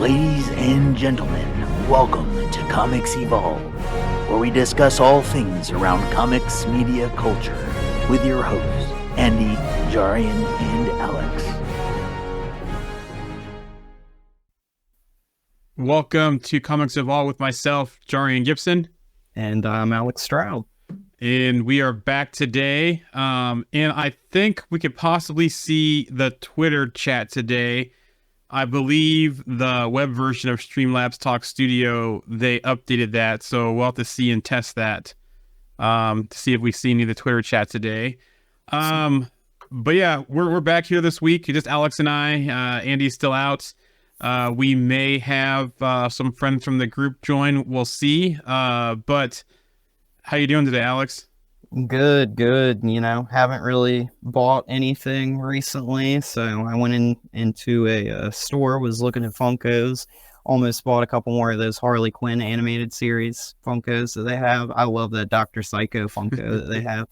Ladies and gentlemen, welcome to Comics Evolve, where we discuss all things around comics media culture with your hosts, Andy, Jarian, and Alex. Welcome to Comics Evolve with myself, Jarian Gibson. And I'm Alex Stroud. And we are back today. And I think we could possibly see the Twitter chat today. I believe the web version of Streamlabs Talk Studio, they updated that. So we'll have to see and test that to see if we see any of the Twitter chat today. But yeah, we're back here this week. Just Alex and I. Andy's still out. We may have some friends from the group join. We'll see. But how you doing today, Alex? Good. You know, haven't really bought anything recently, so I went into a store, was looking at Funkos, almost bought a couple more of those Harley Quinn animated series Funkos that they have. I love that Dr. Psycho Funko that they have.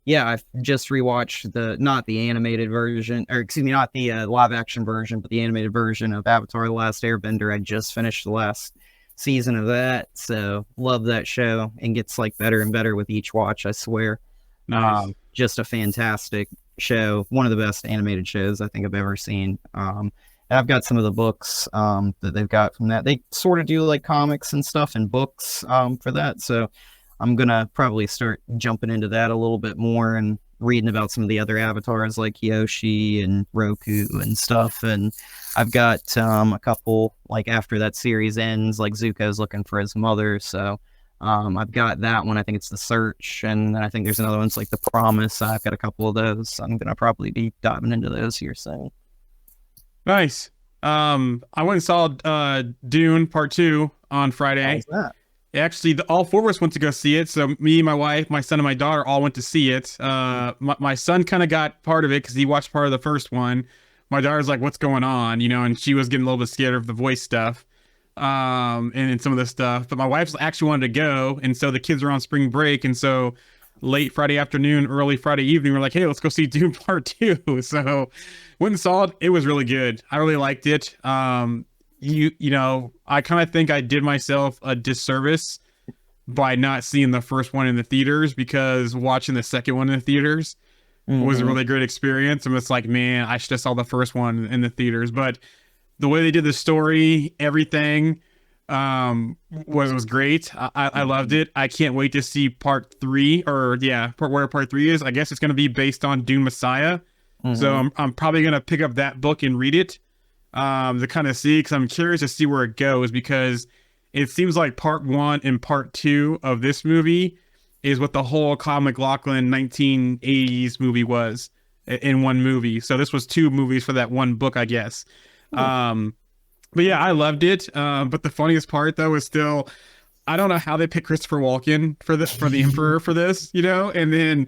Yeah, I've just rewatched not the animated version, or excuse me, not the live action version, but the animated version of Avatar: The Last Airbender. I just finished the last season of that, so love that show, and gets like better and better with each watch, I swear. Nice. Just a fantastic show, one of the best animated shows I think I've ever seen. And I've got some of the books that they've got from that. They sort of do like comics and stuff and books for that, so I'm gonna probably start jumping into that a little bit more and reading about some of the other avatars like Yoshi and Roku and stuff. And I've got a couple, like after that series ends, like Zuko's looking for his mother, so I've got that one. I think it's The Search, and then I think there's another one's like The Promise. I've got a couple of those. I'm gonna probably be diving into those here soon. Nice. I went and saw Dune Part 2 on Friday. How's that? Actually, all four of us went to go see it. So me, my wife, my son, and my daughter all went to see it. My son kind of got part of it because he watched part of the first one. My daughter's like, "What's going on?" You know, and she was getting a little bit scared of the voice stuff, and some of the stuff. But my wife's actually wanted to go, and so the kids are on spring break, and so late Friday afternoon, early Friday evening, we're like, "Hey, let's go see Dune Part 2." So went and saw it. It was really good. I really liked it. You know, I kind of think I did myself a disservice by not seeing the first one in the theaters, because watching the second one in the theaters was a really great experience. And it's like, man, I should have saw the first one in the theaters. But the way they did the story, everything was great. I loved it. I can't wait to see part 3, or where part 3 is. I guess it's going to be based on Dune Messiah. So I'm probably going to pick up that book and read it. To kind of see, because I'm curious to see where it goes, because it seems like part 1 and part 2 of this movie is what the whole Kyle MacLachlan 1980s movie was in one movie. So this was 2 movies for that one book, I guess. But yeah, I loved it. But the funniest part though is still, I don't know how they picked Christopher Walken for the Emperor for this, you know, and then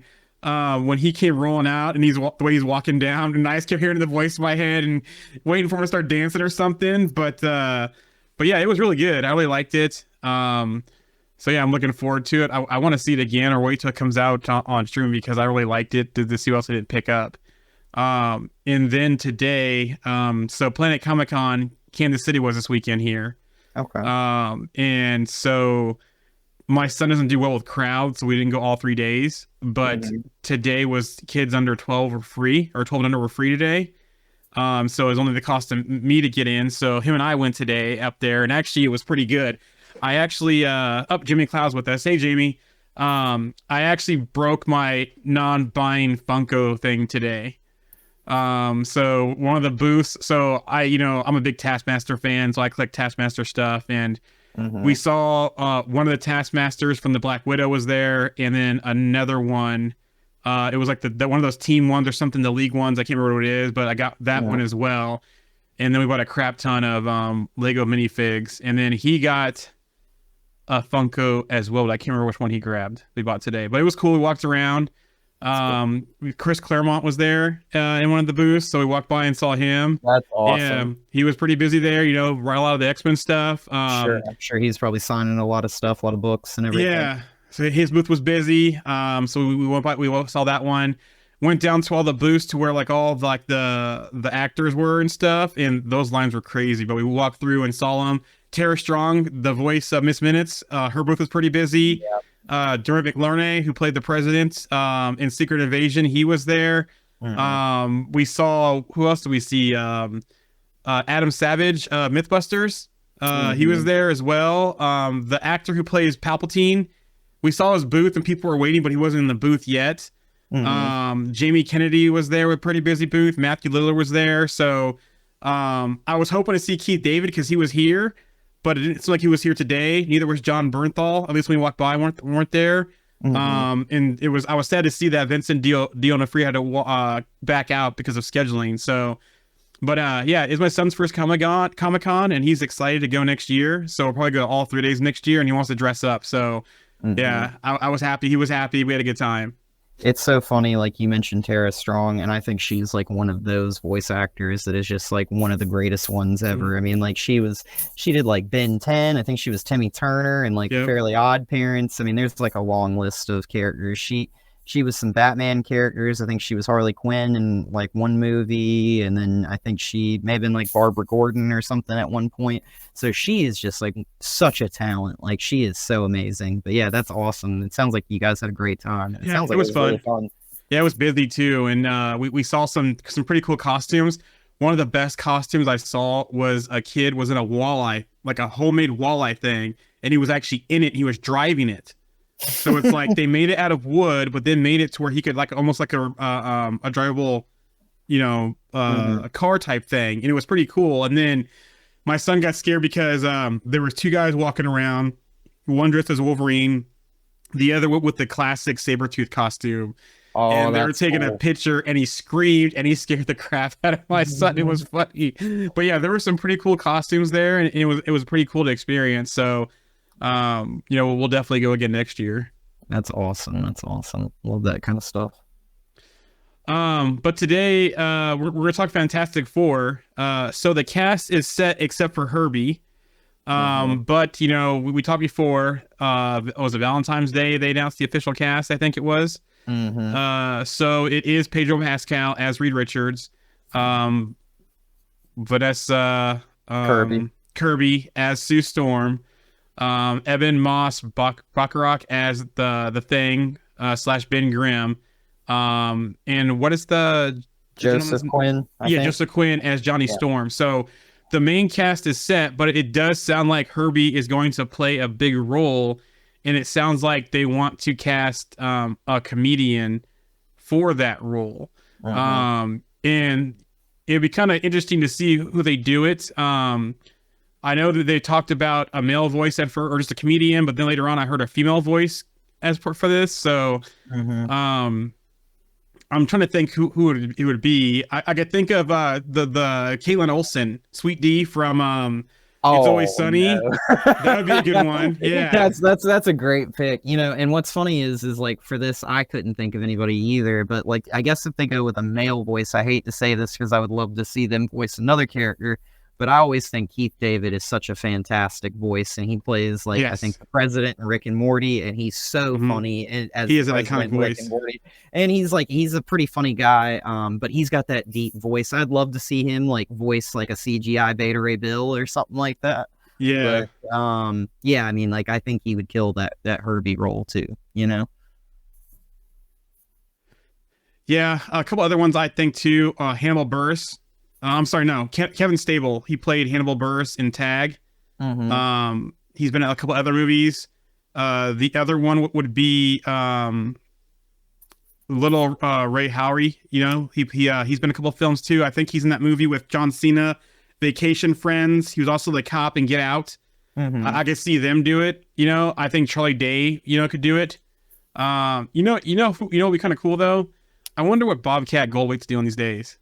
when he came rolling out and the way he's walking down, and I just kept hearing the voice in my head and waiting for him to start dancing or something. But yeah, it was really good. I really liked it. So yeah, I'm looking forward to it. I want to see it again, or wait till it comes out on stream, because I really liked it. To see what else I didn't pick up. And then today, so Planet Comic Con Kansas City was this weekend here. Okay. And so my son doesn't do well with crowds, so we didn't go all 3 days. But today was kids under 12 were free, or 12 and under were free today. So it was only the cost of me to get in. So him and I went today up there, and actually it was pretty good. I actually, Jimmy Cloud's with us. Hey, Jamie. I actually broke my non-buying Funko thing today. So one of the booths, so I'm a big Taskmaster fan, so I collect Taskmaster stuff, and we saw one of the Taskmasters from the Black Widow was there, and then another one. It was like the one of those team ones or something, the league ones. I can't remember what it is, but I got that one as well. And then we bought a crap ton of Lego minifigs, and then he got a Funko as well, but I can't remember which one he grabbed. We bought today, but it was cool. We walked around. Chris Claremont was there in one of the booths, so we walked by and saw him. That's awesome. Yeah, he was pretty busy there, right, a lot of the X-Men stuff. I'm sure he's probably signing a lot of stuff, a lot of books and everything. Yeah, so his booth was busy. So we went by, we saw that one. went down to all the booths to where like all like the actors were and stuff, and those lines were crazy. But we walked through and saw them. Tara Strong, the voice of Miss Minutes, her booth was pretty busy. Dermot McLernay, who played the president in Secret Invasion, he was there. We saw, who else did we see? Adam Savage, Mythbusters. He was there as well. The actor who plays Palpatine, we saw his booth and people were waiting, but he wasn't in the booth yet. Jamie Kennedy was there with a pretty busy booth. Matthew Lillard was there. So I was hoping to see Keith David because he was here, but it didn't seem like he was here today. Neither was John Bernthal. At least when we walked by, weren't there. And I was sad to see that Vincent D'Onofrio had to back out because of scheduling. So, but yeah, it's my son's first Comic-Con, and he's excited to go next year. So we'll probably go all 3 days next year, and he wants to dress up. So yeah, I was happy. He was happy. We had a good time. It's so funny, like you mentioned Tara Strong, and I think she's like one of those voice actors that is just like one of the greatest ones ever. I mean, like she did like Ben 10, I think she was Timmy Turner and like Fairly Odd Parents. I mean, there's like a long list of characters. She was some Batman characters. I think she was Harley Quinn in like one movie, and then I think she may have been like Barbara Gordon or something at one point. So she is just like such a talent. Like she is so amazing. But yeah, that's awesome. It sounds like you guys had a great time. It sounds like it was fun. Really fun. Yeah, it was busy too, and we saw some pretty cool costumes. One of the best costumes I saw was a kid was in a walleye, like a homemade walleye thing, and he was actually in it. He was driving it. So it's like they made it out of wood, but then made it to where he could like almost like a drivable, a car type thing, and it was pretty cool. And then my son got scared because there was 2 guys walking around, one dressed as Wolverine, the other with the classic Sabretooth costume. Oh, and they were taking a picture, and he screamed, and he scared the crap out of my son. It was funny, but yeah, there were some pretty cool costumes there, and it was pretty cool to experience. So. We'll definitely go again next year. That's awesome. Love that kind of stuff. But today, we're gonna talk Fantastic Four. So the cast is set except for Herbie. But we talked before. It was a Valentine's Day. They announced the official cast. I think it was. So it is Pedro Pascal as Reed Richards. Vanessa Kirby as Sue Storm. Evan Moss Bachrach as the Thing / Ben Grimm, and what is the Joseph Quinn? Joseph Quinn as Johnny Storm. So the main cast is set, but it does sound like Herbie is going to play a big role, and it sounds like they want to cast a comedian for that role. And it'd be kind of interesting to see who they do it. I know that they talked about a male voice or just a comedian, but then later on I heard a female voice as for this. So I'm trying to think who it would be. I could think of the Caitlin Olsen, Sweet D from It's Always Sunny. No. That would be a good one. Yeah. That's a great pick. And what's funny is like for this I couldn't think of anybody either, but like I guess if they go with a male voice, I hate to say this because I would love to see them voice another character. But I always think Keith David is such a fantastic voice, and he plays like I think the president in Rick and Morty, and he's so funny. As he is an iconic voice, and he's a pretty funny guy. But he's got that deep voice. I'd love to see him like voice like a CGI Beta Ray Bill or something like that. Yeah, but, yeah. I mean, like I think he would kill that Herbie role too. Yeah, a couple other ones I think too. Hannibal Buress. I'm sorry, no. Kevin Stable. He played Hannibal Buress in Tag. He's been in a couple other movies. The other one would be little Ray Howery. He's been in a couple of films too. I think he's in that movie with John Cena, Vacation Friends. He was also the cop in Get Out. I could see them do it. I think Charlie Day, could do it. What'd be kind of cool though? I wonder what Bobcat Goldthwait's doing these days.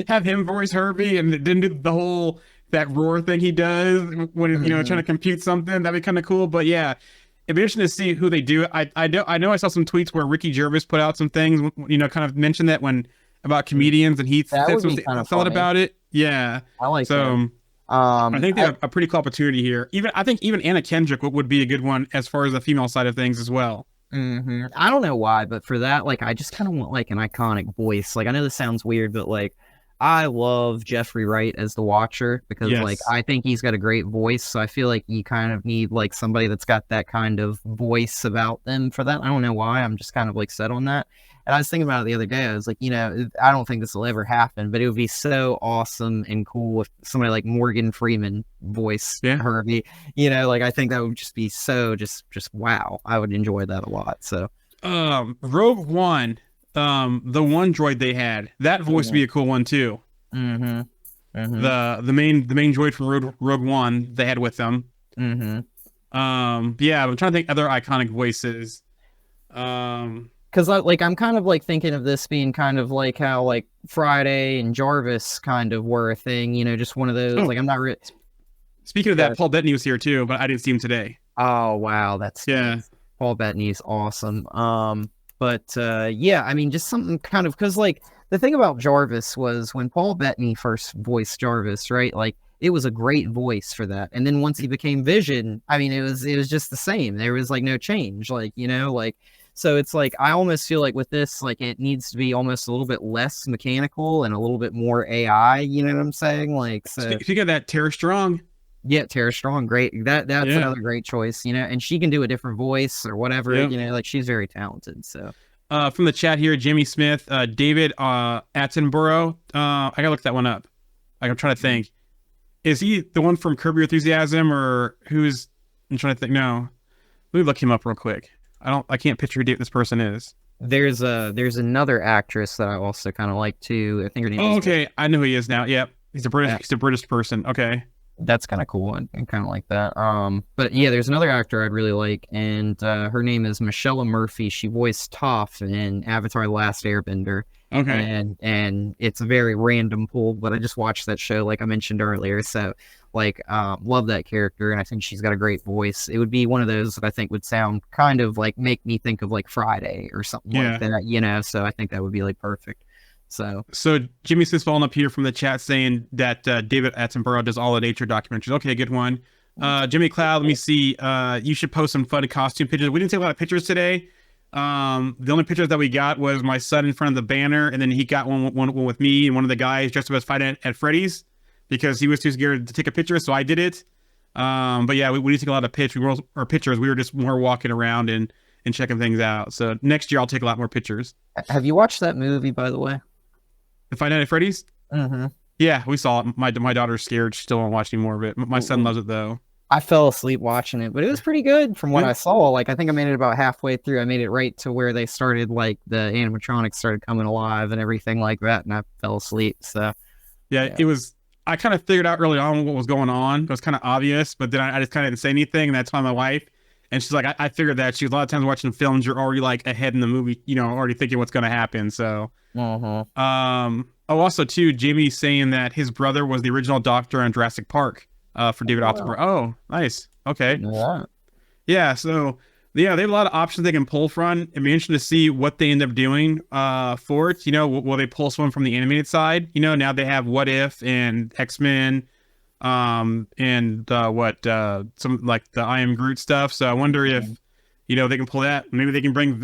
Have him voice Herbie and then do the whole that roar thing he does when trying to compute something. That'd be kind of cool. But yeah, it'd be interesting to see who they do. I know I saw some tweets where Ricky Gervais put out some things, kind of mentioned that about comedians, and he thought about it. Yeah, I like so. That. I think they have a pretty cool opportunity here. I think even Anna Kendrick would be a good one as far as the female side of things as well. I don't know why, but for that, like, I just kind of want like an iconic voice. Like, I know this sounds weird, but like, I love Jeffrey Wright as the Watcher because like Yes. I think he's got a great voice. So I feel like you kind of need like somebody that's got that kind of voice about them for that. I don't know why. I'm just kind of like set on that. And I was thinking about it the other day. I was like, I don't think this will ever happen, but it would be so awesome and cool if somebody like Morgan Freeman voiced Yeah. Herbie. Like I think that would just be so just wow. I would enjoy that a lot. So Rogue One, the one droid they had, that voice would be a cool one too. mm-hmm. Mm-hmm. The main droid from Rogue One they had with them. Mm-hmm. Yeah, I'm trying to think other iconic voices. Because I'm kind of like thinking of this being kind of like how like Friday and Jarvis kind of were a thing, just one of those. Like I'm not really. Speaking of that, Paul Bettany was here too, but I didn't see him today. Oh wow, that's Paul Bettany's awesome. But yeah, I mean, just something kind of because like the thing about Jarvis was when Paul Bettany first voiced Jarvis, right? Like it was a great voice for that, and then once he became Vision, I mean, it was just the same. There was like no change, like like. So it's like I almost feel like with this, like it needs to be almost a little bit less mechanical and a little bit more AI. You know what I'm saying? Like, so speaking of that, Tara Strong. Yeah, Tara Strong, great. That's another great choice. And she can do a different voice or whatever. Like she's very talented. So, from the chat here, Jimmy Smith, David Attenborough. I gotta look that one up. Like, I'm trying to think. Is he the one from Curb Your Enthusiasm, or who's? I'm trying to think. No, let me look him up real quick. I can't picture who this person is. There's another actress that I also kind of like too. I think her name is. Okay, I know who he is now. Yep, he's a British person. Okay, that's kind of cool and kind of like that. But yeah, there's another actor I'd really like, and her name is Michelle Murphy. She voiced Toph in Avatar: The Last Airbender. Okay, and it's a very random pull, but I just watched that show like I mentioned earlier, so like love that character, and I think she's got a great voice. It would be one of those that I think would sound kind of like make me think of like Friday or something like that, so I think that would be like perfect. So Jimmy Smith's following up here from the chat saying that David Attenborough does all the nature documentaries. Okay, good one. Jimmy Cloud, let me see. You should post some fun costume pictures. We didn't take a lot of pictures today. The only pictures that we got was my son in front of the banner, and then he got one with me and one of the guys dressed up as Fight at Freddy's because he was too scared to take a picture, so I did it. But yeah, we didn't take a lot of pictures. We were just more walking around and checking things out. So next year I'll take a lot more pictures. Have you watched that movie, by the way? The Fight Night at Freddy's? Mm-hmm. Yeah, we saw it. My daughter's scared. She still won't watch any more of it. My son loves it though. I fell asleep watching it, but it was pretty good from what I saw. Like, I think I made it about halfway through. I made it right to where they started, like, the animatronics started coming alive and everything like that, and I fell asleep. So, yeah. It was, I kind of figured out early on what was going on. It was kind of obvious, but then I just kind of didn't say anything, and that's why my wife, and she's like, I figured that. She was a lot of times watching films, you're already, like, ahead in the movie, already thinking what's going to happen, so. Also, too, Jimmy's saying that his brother was the original doctor on Jurassic Park. For David Attenborough. Oh, nice. Okay. Yeah. So they have a lot of options they can pull from. It'd be interesting to see what they end up doing for it. Will they pull someone from the animated side? Now they have What If and X-Men, and some like the I Am Groot stuff. So I wonder if they can pull that. Maybe they can bring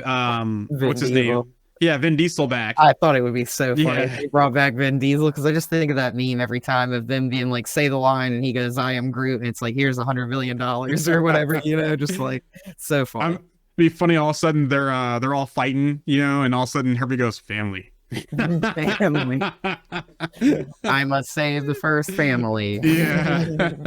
what's his name? Yeah, Vin Diesel back. I thought it would be so funny if they brought back Vin Diesel, because I just think of that meme every time of them being like, say the line, and he goes, "I am Groot," and it's like, here's $100 million or whatever, just like so funny. It'd be funny. All of a sudden they're all fighting, and all of a sudden Herbie goes, "Family." Family. I must save the first family. Yeah.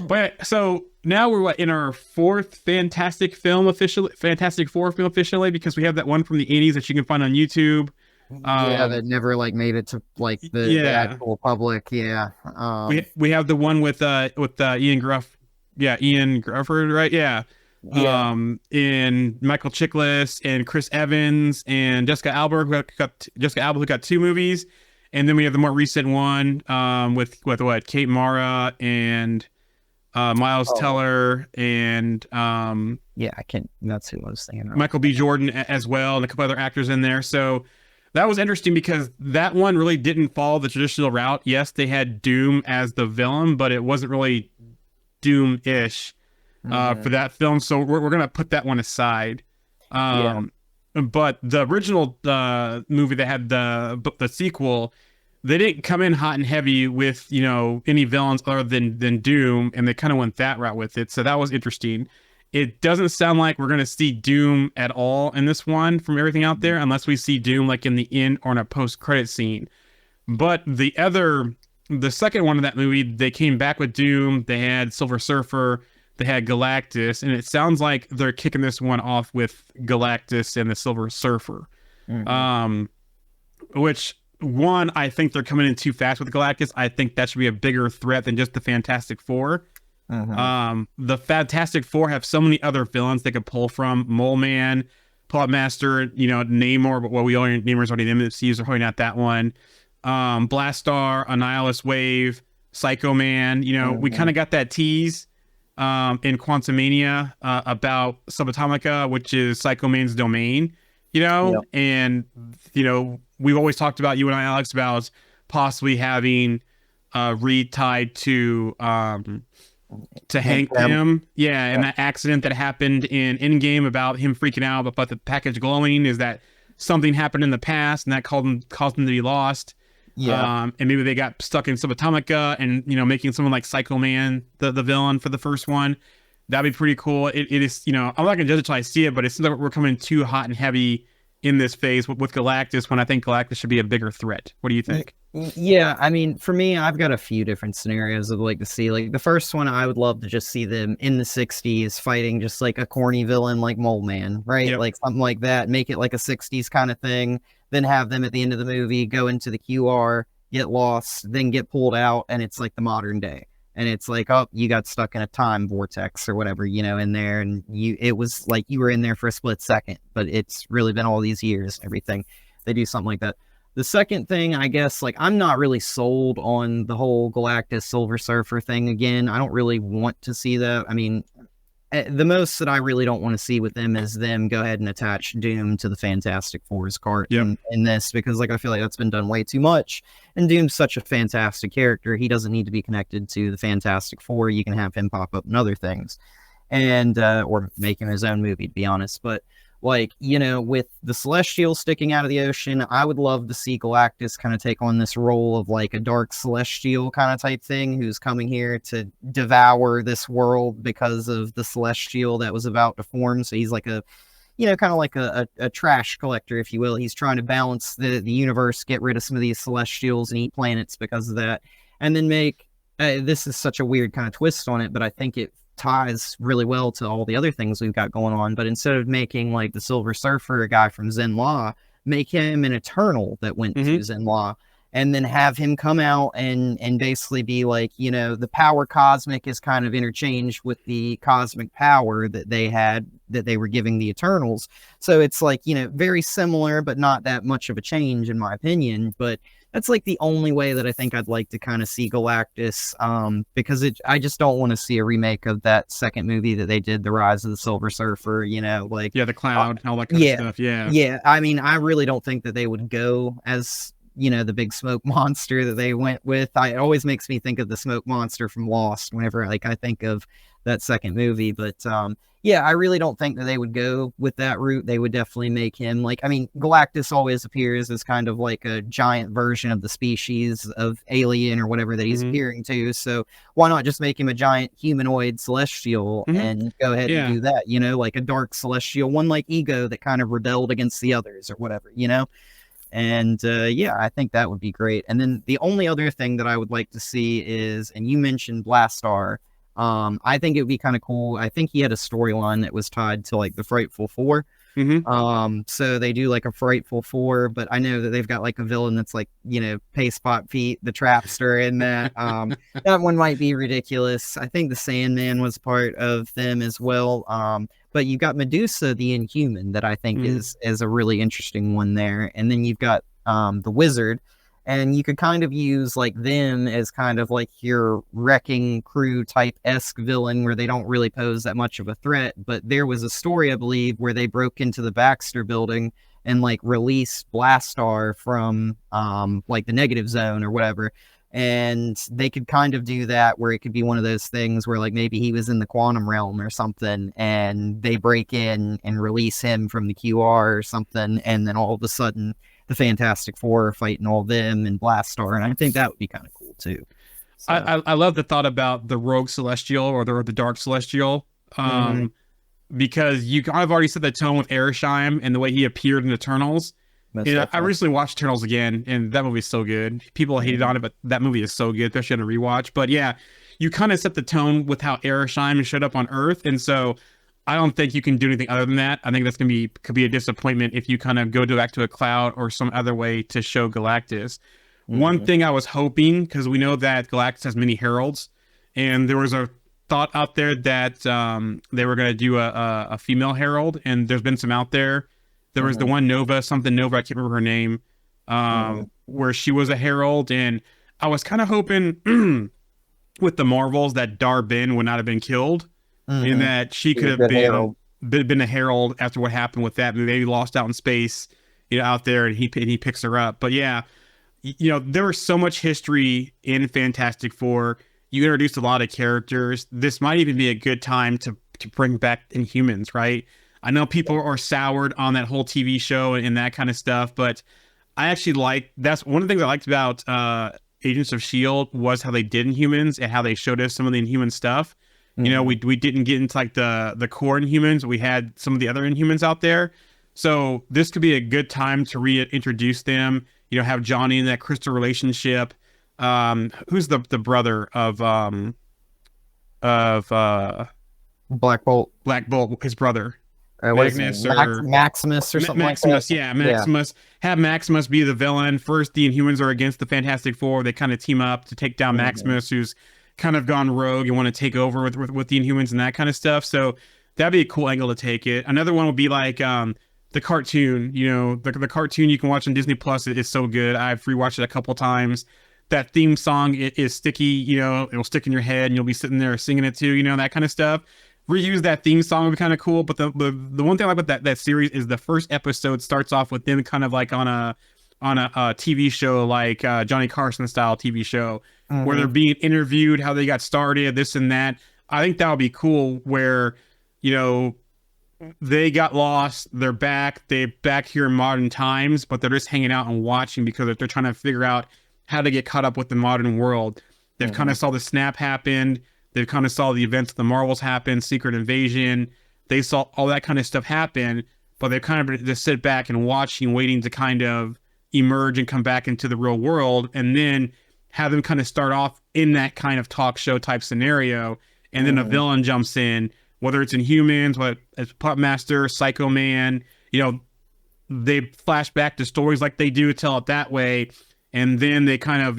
But so now we're in our fourth Fantastic Four film officially, because we have that one from the 80s that you can find on YouTube. That never like made it to like the actual public. Yeah. We have the one with Ian Grufford, right? Yeah. And Michael Chiklis and Chris Evans and Jessica Alba, who got 2 movies, and then we have the more recent one with what, Kate Mara and Miles Teller and that's who I was thinking of. Michael B. Jordan as well, and a couple other actors in there. So that was interesting because that one really didn't follow the traditional route. Yes, they had Doom as the villain, but it wasn't really Doom-ish for that film, so we're gonna put that one aside. Yeah. But the original movie that had the sequel, they didn't come in hot and heavy with, you know, any villains other than Doom, and they kind of went that route with it. So that was interesting. It doesn't sound like we're gonna see Doom at all in this one from everything out there, unless we see Doom like in the end or in a post-credit scene. But the second one of that movie, they came back with Doom. They had Silver Surfer. They had Galactus, and it sounds like they're kicking this one off with Galactus and the Silver Surfer. Mhm. Which one, I think they're coming in too fast with Galactus. I think that should be a bigger threat than just the Fantastic Four. The Fantastic Four have so many other villains they could pull from: Mole Man, Puppet Master, you know, Namor, but what we already Namor's already in the MCU, so probably not that one. Blastar, Annihilus Wave, Psycho Man. You know, we kind of got that tease in Quantumania about Subatomica, which is Psycho Man's domain, you know, Yep. and, you know, we've always talked about, you and I, Alex, about possibly having Reed tied to Hank Pym. Pym. Yeah, and that accident that happened in Endgame about him freaking out about the package glowing, is that something happened in the past and that caused him to be lost. Yeah. And maybe they got stuck in Subatomica and, you know, making someone like Psycho Man the villain for the first one. That'd be pretty cool. It is, you know, I'm not gonna judge it till I see it, but it seems like we're coming too hot and heavy in this phase with Galactus, when I think Galactus should be a bigger threat. What do you think? Yeah, I mean, for me, I've got a few different scenarios I'd like to see. Like the first one, I would love to just see them in the '60s fighting just like a corny villain like Mole Man, right? Yep. Like something like that. Make it like a '60s kind of thing. Then have them at the end of the movie go into the QR, get lost, then get pulled out, and it's like the modern day. And it's like, oh, you got stuck in a time vortex or whatever, you know, in there, and it was like you were in there for a split second, but it's really been all these years. Everything they do something like that. The second thing, I guess, like I'm not really sold on the whole Galactus Silver Surfer thing again. I don't really want to see that. I mean, the most that I really don't want to see with them is them go ahead and attach Doom to the Fantastic Four's cart in this, because like I feel like that's been done way too much. And Doom's such a fantastic character. He doesn't need to be connected to the Fantastic Four. You can have him pop up in other things, and or make him his own movie, to be honest. But like, you know, with the Celestial sticking out of the ocean, I would love to see Galactus kind of take on this role of like a dark Celestial kind of type thing, who's coming here to devour this world because of the Celestial that was about to form. So he's like a, you know, kind of like a trash collector, if you will. He's trying to balance the universe, get rid of some of these Celestials and eat planets because of that. And then make, this is such a weird kind of twist on it, but I think it ties really well to all the other things we've got going on. But instead of making like the Silver Surfer a guy from Zenn-La, make him an Eternal that went to Zenn-La, and then have him come out and basically be like, you know, the power cosmic is kind of interchanged with the cosmic power that they had, that they were giving the Eternals. So it's like, you know, very similar, but not that much of a change in my opinion. But that's like the only way that I think I'd like to kind of see Galactus, because I just don't want to see a remake of that second movie that they did, The Rise of the Silver Surfer, you know, like Yeah, the cloud, all that kind of stuff. yeah. I mean, I really don't think that they would go as, you know, the big smoke monster that they went with. It always makes me think of the smoke monster from Lost whenever like I think of that second movie. But yeah, I really don't think that they would go with that route. They would definitely make him like, I mean, Galactus always appears as kind of like a giant version of the species of alien or whatever that he's appearing to. So why not just make him a giant humanoid celestial and go ahead and do that, you know, like a dark celestial, one like Ego that kind of rebelled against the others or whatever, you know? And yeah, I think that would be great. And then the only other thing that I would like to see is, and you mentioned Blastar, I think it would be kind of cool. I think he had a storyline that was tied to like the Frightful Four. So they do like a Frightful Four, but I know that they've got like a villain that's like, you know, Paste Pot Pete, the Trapster in that. That one might be ridiculous. I think the Sandman was part of them as well. But you've got Medusa, the Inhuman, that I think is a really interesting one there. And then you've got the Wizard. And you could kind of use like them as kind of like your wrecking crew type-esque villain, where they don't really pose that much of a threat. But there was a story, I believe, where they broke into the Baxter building and like released Blastar from like the negative zone or whatever. And they could kind of do that where it could be one of those things where like maybe he was in the quantum realm or something and they break in and release him from the QR or something. And then all of a sudden the Fantastic Four are fighting all them and Blastar. And I think that would be kind of cool too. So. I love the thought about the rogue celestial or the dark celestial. Because you kind of already set the tone with Arisheim and the way he appeared in Eternals. I recently watched Eternals again, and that movie is so good. People hated on it, but that movie is so good, especially on a rewatch. But yeah, you kind of set the tone with how Arisheim showed up on Earth, and so I don't think you can do anything other than that. I think that's could be a disappointment if you kind of go back to a cloud or some other way to show Galactus. One thing I was hoping, because we know that Galactus has many heralds, and there was a thought out there that they were going to do a female herald, and there's been some out there. There was the one Nova, I can't remember her name, where she was a herald, and I was kind of hoping with the Marvels that Dar-Benn would not have been killed, and that she could have been a herald after what happened with that. Maybe lost out in space, out there, and he picks her up. But yeah, there was so much history in Fantastic Four. You introduced a lot of characters. This might even be a good time to bring back Inhumans, right? I know people are soured on that whole TV show and that kind of stuff, but I actually that's one of the things I liked about Agents of S.H.I.E.L.D. was how they did Inhumans and how they showed us some of the Inhuman stuff. We didn't get into like the core Inhumans. We had some of the other Inhumans out there. So this could be a good time to reintroduce them, have Johnny in that Crystal relationship. Who's the brother of Black Bolt, his brother? Maximus or something like that. Yeah, Maximus. Yeah. Have Maximus be the villain. First, the Inhumans are against the Fantastic Four. They kind of team up to take down Maximus, who's kind of gone rogue and want to take over with the Inhumans and that kind of stuff. So that'd be a cool angle to take it. Another one would be like the cartoon. The cartoon you can watch on Disney Plus is so good. I've rewatched it a couple times. That theme song is sticky. It'll stick in your head, and you'll be sitting there singing it too. That kind of stuff. Reuse that theme song would be kind of cool. But the one thing I like about that series is the first episode starts off with them kind of like on a TV show, like Johnny Carson style TV show, where they're being interviewed, how they got started, this and that. I think that would be cool where, they got lost, they're back here in modern times, but they're just hanging out and watching because they're trying to figure out how to get caught up with the modern world. They've kind of saw the snap happen. They kind of saw the events of the Marvels happen, Secret Invasion. They saw all that kind of stuff happen, but they kind of just sit back and watching, waiting to kind of emerge and come back into the real world, and then have them kind of start off in that kind of talk show type scenario, and then a villain jumps in, whether it's Inhumans, whether it's Puppet Master, Psycho Man, they flash back to stories like they do, tell it that way, and then they kind of,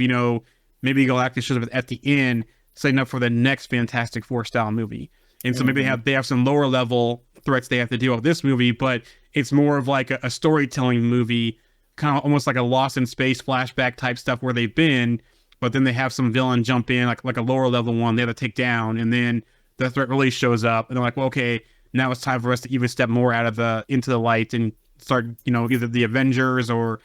maybe Galactus shows up at the end, setting up for the next Fantastic Four style movie. And so maybe they have some lower level threats they have to deal with this movie, but it's more of like a storytelling movie, kind of almost like a Lost in Space flashback type stuff where they've been, but then they have some villain jump in, like a lower level one they have to take down, and then the threat really shows up, and they're like, well, okay, now it's time for us to even step more into the light and start, either the Avengers or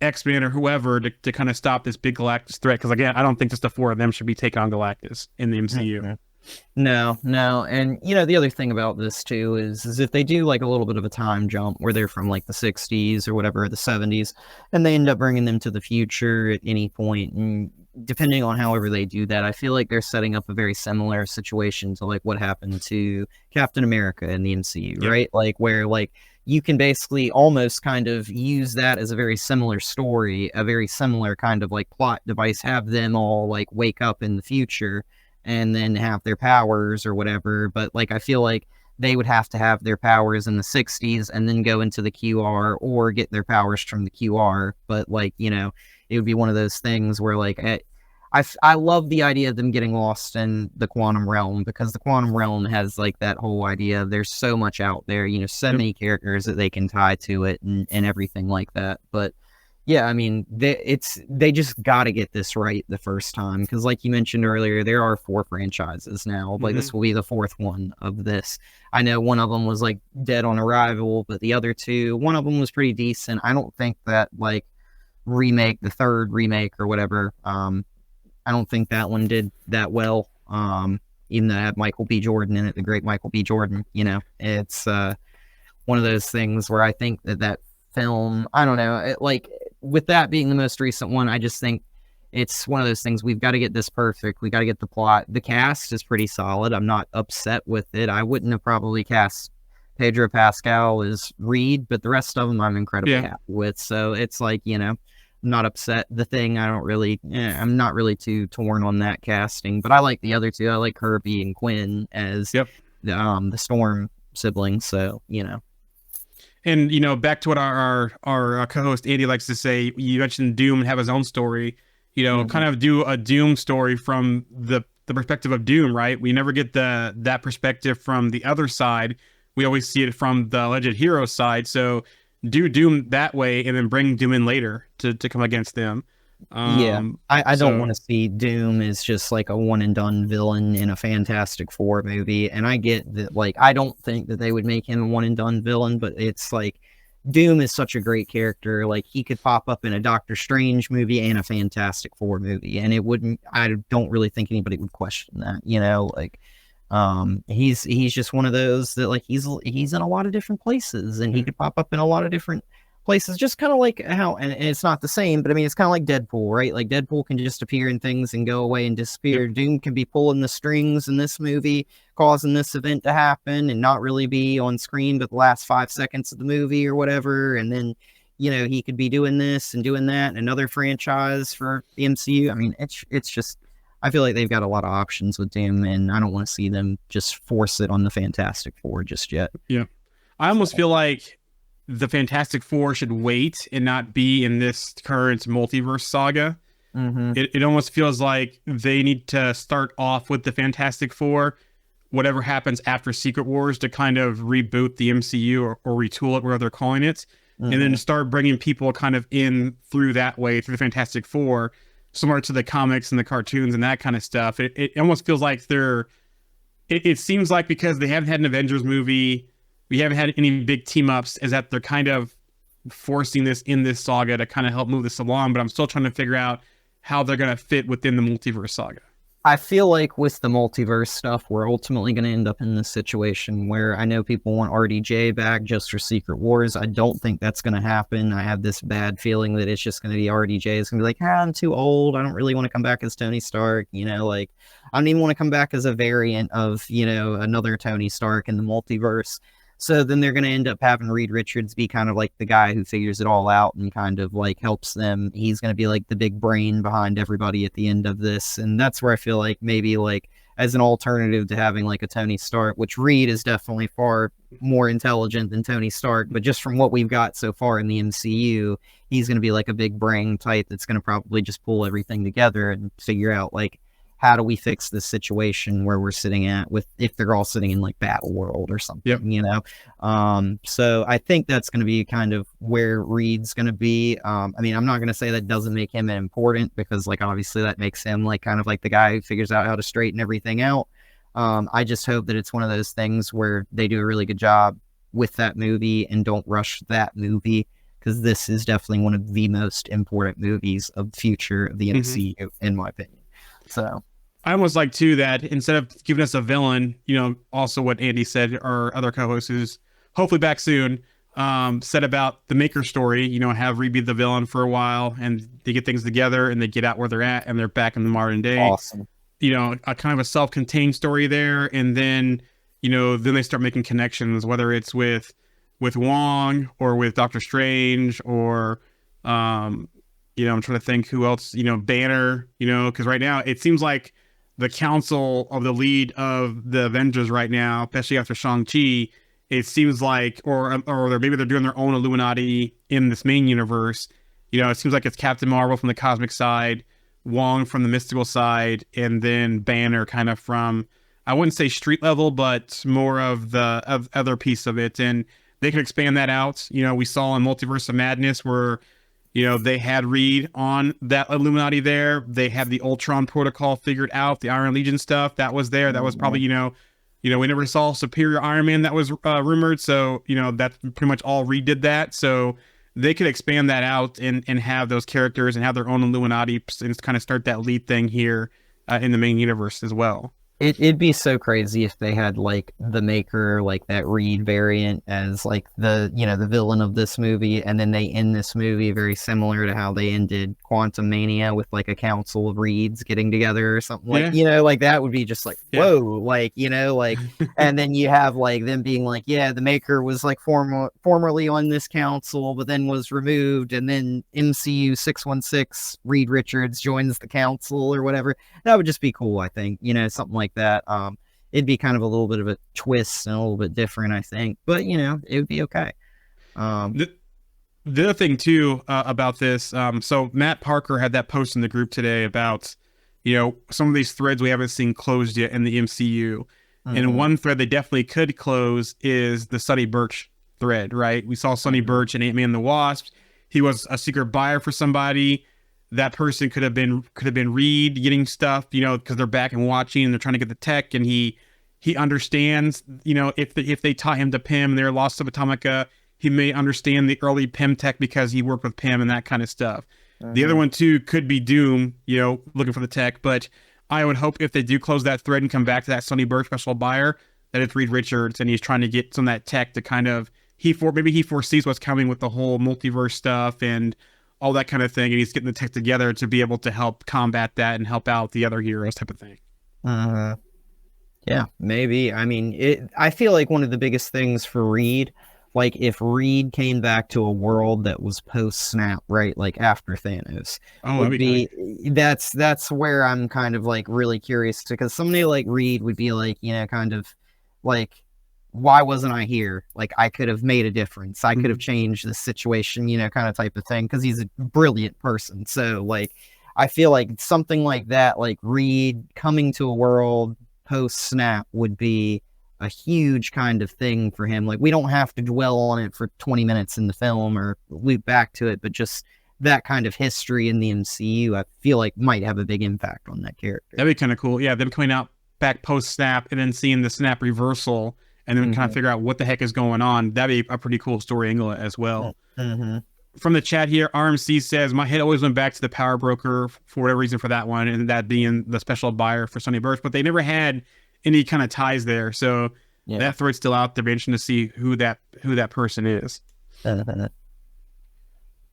X-Men or whoever to kind of stop this big Galactus threat. Because again, I don't think just the four of them should be taking on Galactus in the MCU. No. And the other thing about this too is if they do like a little bit of a time jump where they're from like the 60s or whatever, the 70s, and they end up bringing them to the future at any point, and depending on however they do that, I feel like they're setting up a very similar situation to like what happened to Captain America in the MCU, right? Like where like you can basically almost kind of use that as a very similar story, a very similar kind of like plot device, have them all like wake up in the future and then have their powers or whatever. But like, I feel like they would have to have their powers in the 60s and then go into the QR or get their powers from the QR. But like, it would be one of those things where like, I love the idea of them getting lost in the quantum realm, because the quantum realm has like that whole idea. There's so much out there, so many characters that they can tie to it and everything like that. But yeah, I mean, they just got to get this right the first time, because like you mentioned earlier, there are 4 franchises now. Like this will be the 4th one of this. I know one of them was like dead on arrival, but the other 2, one of them was pretty decent. I don't think that like remake, the third remake or whatever. I don't think that one did that well. Even though it had Michael B. Jordan in it, the great Michael B. Jordan, it's one of those things where I think that film, I don't know, like with that being the most recent one, I just think it's one of those things. We've got to get this perfect. We got to get the plot. The cast is pretty solid. I'm not upset with it. I wouldn't have probably cast Pedro Pascal as Reed, but the rest of them I'm incredibly happy with. So it's like, I'm not upset. The Thing, I'm not really too torn on that casting, but I like the other two. I like Herbie and Quinn as the Storm siblings. So, And back to what our co-host Andy likes to say, you mentioned Doom and have his own story. Kind of do a Doom story from the perspective of Doom, right? We never get that perspective from the other side. We always see it from the alleged hero side. So do Doom that way, and then bring Doom in later to come against them. I don't want to see Doom as just like a one and done villain in a Fantastic Four movie. And I get that, like, I don't think that they would make him a one and done villain, but it's like Doom is such a great character. Like, he could pop up in a Doctor Strange movie and a Fantastic Four movie, and I don't really think anybody would question that, he's just one of those that, like, he's in a lot of different places, and he could pop up in a lot of different places, just kind of like how, and it's not the same, but I mean, it's kind of like Deadpool, right? Like, Deadpool can just appear in things and go away and disappear. Doom can be pulling the strings in this movie, causing this event to happen, and not really be on screen but the last 5 seconds of the movie or whatever. And then, he could be doing this and doing that in another franchise for the MCU. I mean, it's just, I feel like they've got a lot of options with Doom, and I don't want to see them just force it on the Fantastic Four just yet. Yeah. I almost feel like the Fantastic Four should wait and not be in this current multiverse saga. It almost feels like they need to start off with the Fantastic Four, whatever happens after Secret Wars, to kind of reboot the MCU or retool it, whatever they're calling it, and then start bringing people kind of in through that way, through the Fantastic Four, similar to the comics and the cartoons and that kind of stuff. It almost feels like it seems like, because they haven't had an Avengers movie, we haven't had any big team ups, is that they're kind of forcing this in this saga to kind of help move this along. But I'm still trying to figure out how they're going to fit within the multiverse saga. I feel like with the multiverse stuff, we're ultimately going to end up in this situation where, I know people want RDJ back just for Secret Wars. I don't think that's going to happen. I have this bad feeling that it's just going to be RDJ. It's going to be like, I'm too old. I don't really want to come back as Tony Stark. Like, I don't even want to come back as a variant of, another Tony Stark in the multiverse. So then they're going to end up having Reed Richards be kind of like the guy who figures it all out and kind of like helps them. He's going to be like the big brain behind everybody at the end of this. And that's where I feel like maybe, like, as an alternative to having like a Tony Stark, which Reed is definitely far more intelligent than Tony Stark, but just from what we've got so far in the MCU, he's going to be like a big brain type that's going to probably just pull everything together and figure out, like, how do we fix this situation where we're sitting at with, if they're all sitting in like Battle World or something, So I think that's going to be kind of where Reed's going to be. I mean, I'm not going to say that doesn't make him important, because, like, obviously that makes him like kind of like the guy who figures out how to straighten everything out. I just hope that it's one of those things where they do a really good job with that movie and don't rush that movie, because this is definitely one of the most important movies of the future of the MCU, in my opinion. So I almost like, too, that instead of giving us a villain, also what Andy said, our other co-host, who's hopefully back soon, said about the Maker story, have Reed be the villain for a while, and they get things together and they get out where they're at and they're back in the modern day. Awesome. A kind of a self-contained story there. And then, then they start making connections, whether it's with Wong or with Doctor Strange or, I'm trying to think who else, Banner, because right now it seems like the council of the lead of the Avengers right now, especially after Shang-Chi, it seems like, or maybe they're doing their own Illuminati in this main universe. It seems like it's Captain Marvel from the cosmic side, Wong from the mystical side, and then Banner kind of from, I wouldn't say street level, but more of the other piece of it. And they could expand that out. We saw in Multiverse of Madness where, they had Reed on that Illuminati there. They had the Ultron protocol figured out, the Iron Legion stuff that was there. That was probably, we never saw Superior Iron Man that was rumored. So, that's pretty much all Reed did that. So they could expand that out and have those characters and have their own Illuminati and kind of start that lead thing here in the main universe as well. It'd be so crazy if they had like the Maker, like that Reed variant as like the, you know, the villain of this movie, and then they end this movie very similar to how they ended Quantum Mania with like a council of Reeds getting together or something, like, you know, like that would be just like, whoa, like, you know, like, and then you have like them being like, yeah, the Maker was like formerly on this council, but then was removed, and then MCU 616 Reed Richards joins the council or whatever. That would just be cool, I think, you know, something like that. It'd be kind of a little bit of a twist and a little bit different, I think, but you know, it would be okay. The other thing too about this, so Matt Parker had that post in the group today about, you know, some of these threads we haven't seen closed yet in the MCU. And one thread they definitely could close is the Sonny Birch thread, right? We saw Sonny Birch and Ant-Man and the Wasp. He was a secret buyer for somebody. That person could have been Reed getting stuff, you know, because they're back and watching and they're trying to get the tech, and he understands, you know, if they taught him to PIM their Lost Subatomica, he may understand the early PIM tech because he worked with PIM and that kind of stuff. The other one too could be Doom, you know, looking for the tech, but I would hope if they do close that thread and come back to that Sonny Birch special buyer, that it's Reed Richards and he's trying to get some of that tech to kind of, maybe he foresees what's coming with the whole multiverse stuff and all that kind of thing, and he's getting the tech together to be able to help combat that and help out the other heroes type of thing. Yeah, maybe. I mean, I feel like one of the biggest things for Reed, like if Reed came back to a world that was post-snap, right, like after Thanos, would be that's where I'm kind of like really curious, because somebody like Reed would be like, you know, kind of like, why wasn't I here? Like, I could have made a difference. I could have changed the situation, you know, kind of type of thing, because he's a brilliant person. So, like, I feel like something like that, like Reed coming to a world post-snap would be a huge kind of thing for him. Like, we don't have to dwell on it for 20 minutes in the film or loop back to it, but just that kind of history in the MCU, I feel like might have a big impact on that character. That'd be kind of cool. Yeah, them coming out back post-snap and then seeing the snap reversal and then kind of figure out what the heck is going on. That'd be a pretty cool story angle as well. From the chat here, RMC says, my head always went back to the Power Broker for whatever reason for that one, and that being the special buyer for Sonny Birch, but they never had any kind of ties there. So that thread's still out there. Be interesting to see who that person is.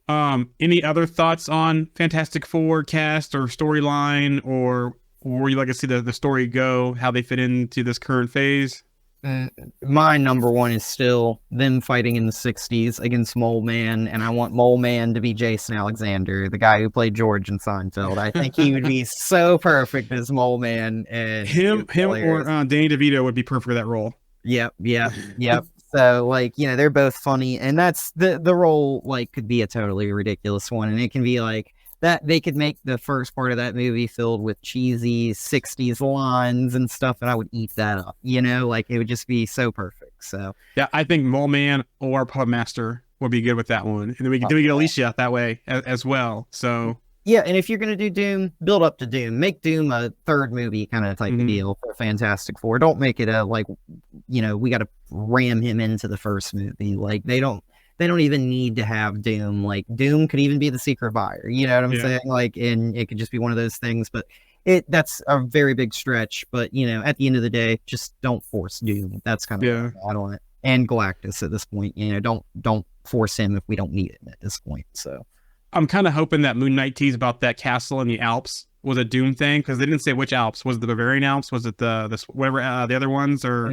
Any other thoughts on Fantastic Four cast or storyline, or where you like to see the story go, how they fit into this current phase? My number one is still them fighting in the 60s against Mole Man, and I want Mole Man to be Jason Alexander, the guy who played George in Seinfeld. I think he would be so perfect as Mole Man. And him or Danny DeVito would be perfect for that role. Yep. So, like, you know, they're both funny, and that's the role, like, could be a totally ridiculous one, and it can be like that. They could make the first part of that movie filled with cheesy 60s lines and stuff, and I would eat that up, you know, like, it would just be so perfect. So yeah, I think Mole Man or Puppet Master would be good with that one, and then we get Alicia that way as well. So yeah, and if you're gonna do Doom, build up to Doom. Make Doom a third movie kind of type of deal for Fantastic Four. Don't make it a, like, you know, we got to ram him into the first movie. Like, they don't even need to have Doom. Like, Doom could even be the secret buyer. You know what I'm saying? Like, and it could just be one of those things. But that's a very big stretch. But, you know, at the end of the day, just don't force Doom. That's kind of what I don't want. And Galactus at this point. You know, don't force him if we don't need him at this point. So I'm kind of hoping that Moon Knight tease about that castle in the Alps was a Doom thing, because they didn't say which Alps. Was it the Bavarian Alps? Was it the whatever the other ones, or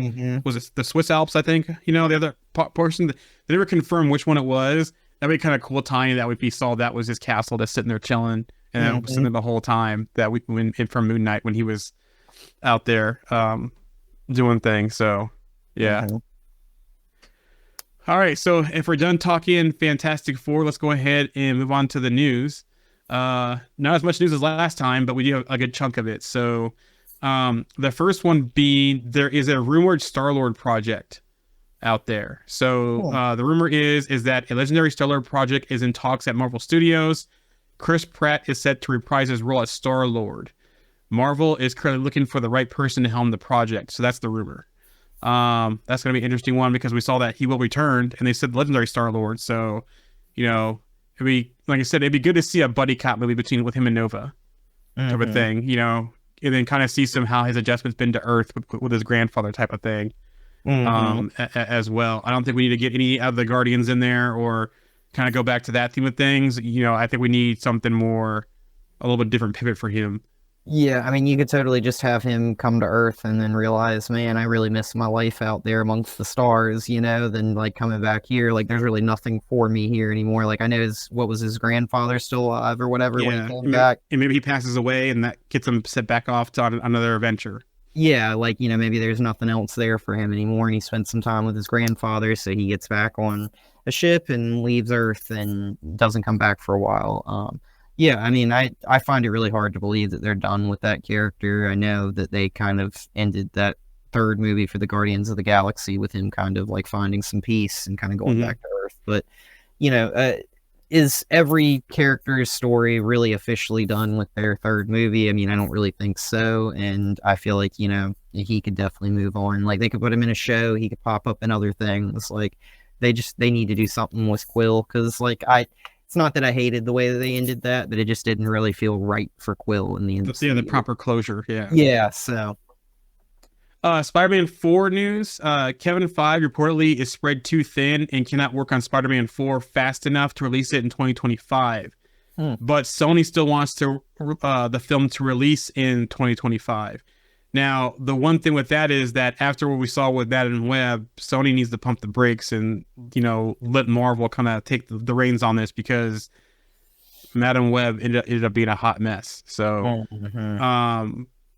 was it the Swiss Alps? I think, you know, the other portion. They never confirmed which one it was. That'd be kind of cool tying that if we saw that was his castle that's sitting there chilling and sitting there the whole time that we went in from Moon Knight when he was out there doing things. So yeah. All right, so if we're done talking Fantastic Four, let's go ahead and move on to the news. Not as much news as last time, but we do have a good chunk of it. So the first one being, there is a rumored Star-Lord project out there. So the rumor is that a legendary Star-Lord project is in talks at Marvel Studios. Chris Pratt is set to reprise his role as Star-Lord. Marvel is currently looking for the right person to helm the project. So that's the rumor. That's going to be an interesting one, because we saw that he will return, and they said legendary Star-Lord. So you know, it'd be, like I said, it'd be good to see a buddy cop movie with him and Nova type of thing, you know, and then kind of see how his adjustment's been to Earth with his grandfather type of thing, as well. I don't think we need to get any other Guardians in there or kind of go back to that theme of things. You know, I think we need something more, a little bit different pivot for him. Yeah, I mean, you could totally just have him come to Earth and then realize, man, I really miss my life out there amongst the stars, you know, then like coming back here, like there's really nothing for me here anymore. Like I know what was his grandfather still alive or whatever when he came back. And maybe he passes away and that gets him set back off to another adventure. Yeah, like, you know, maybe there's nothing else there for him anymore and he spent some time with his grandfather, so he gets back on a ship and leaves Earth and doesn't come back for a while. Yeah, I mean, I find it really hard to believe that they're done with that character. I know that they kind of ended that third movie for the Guardians of the Galaxy with him kind of like finding some peace and kind of going back to Earth. But, you know, is every character's story really officially done with their third movie? I mean, I don't really think so. And I feel like, you know, he could definitely move on. Like they could put him in a show. He could pop up in other things. Like they need to do something with Quill. Cause like it's not that I hated the way that they ended that, but it just didn't really feel right for Quill in the end. Yeah, the proper closure. Yeah. Yeah. So, Spider-Man 4 news. Kevin Feige reportedly is spread too thin and cannot work on Spider-Man 4 fast enough to release it in 2025. But Sony still wants the film to release in 2025. Now, the one thing with that is that after what we saw with Madam Web, Sony needs to pump the brakes and, you know, let Marvel kind of take the reins on this, because Madam Web ended up being a hot mess. So,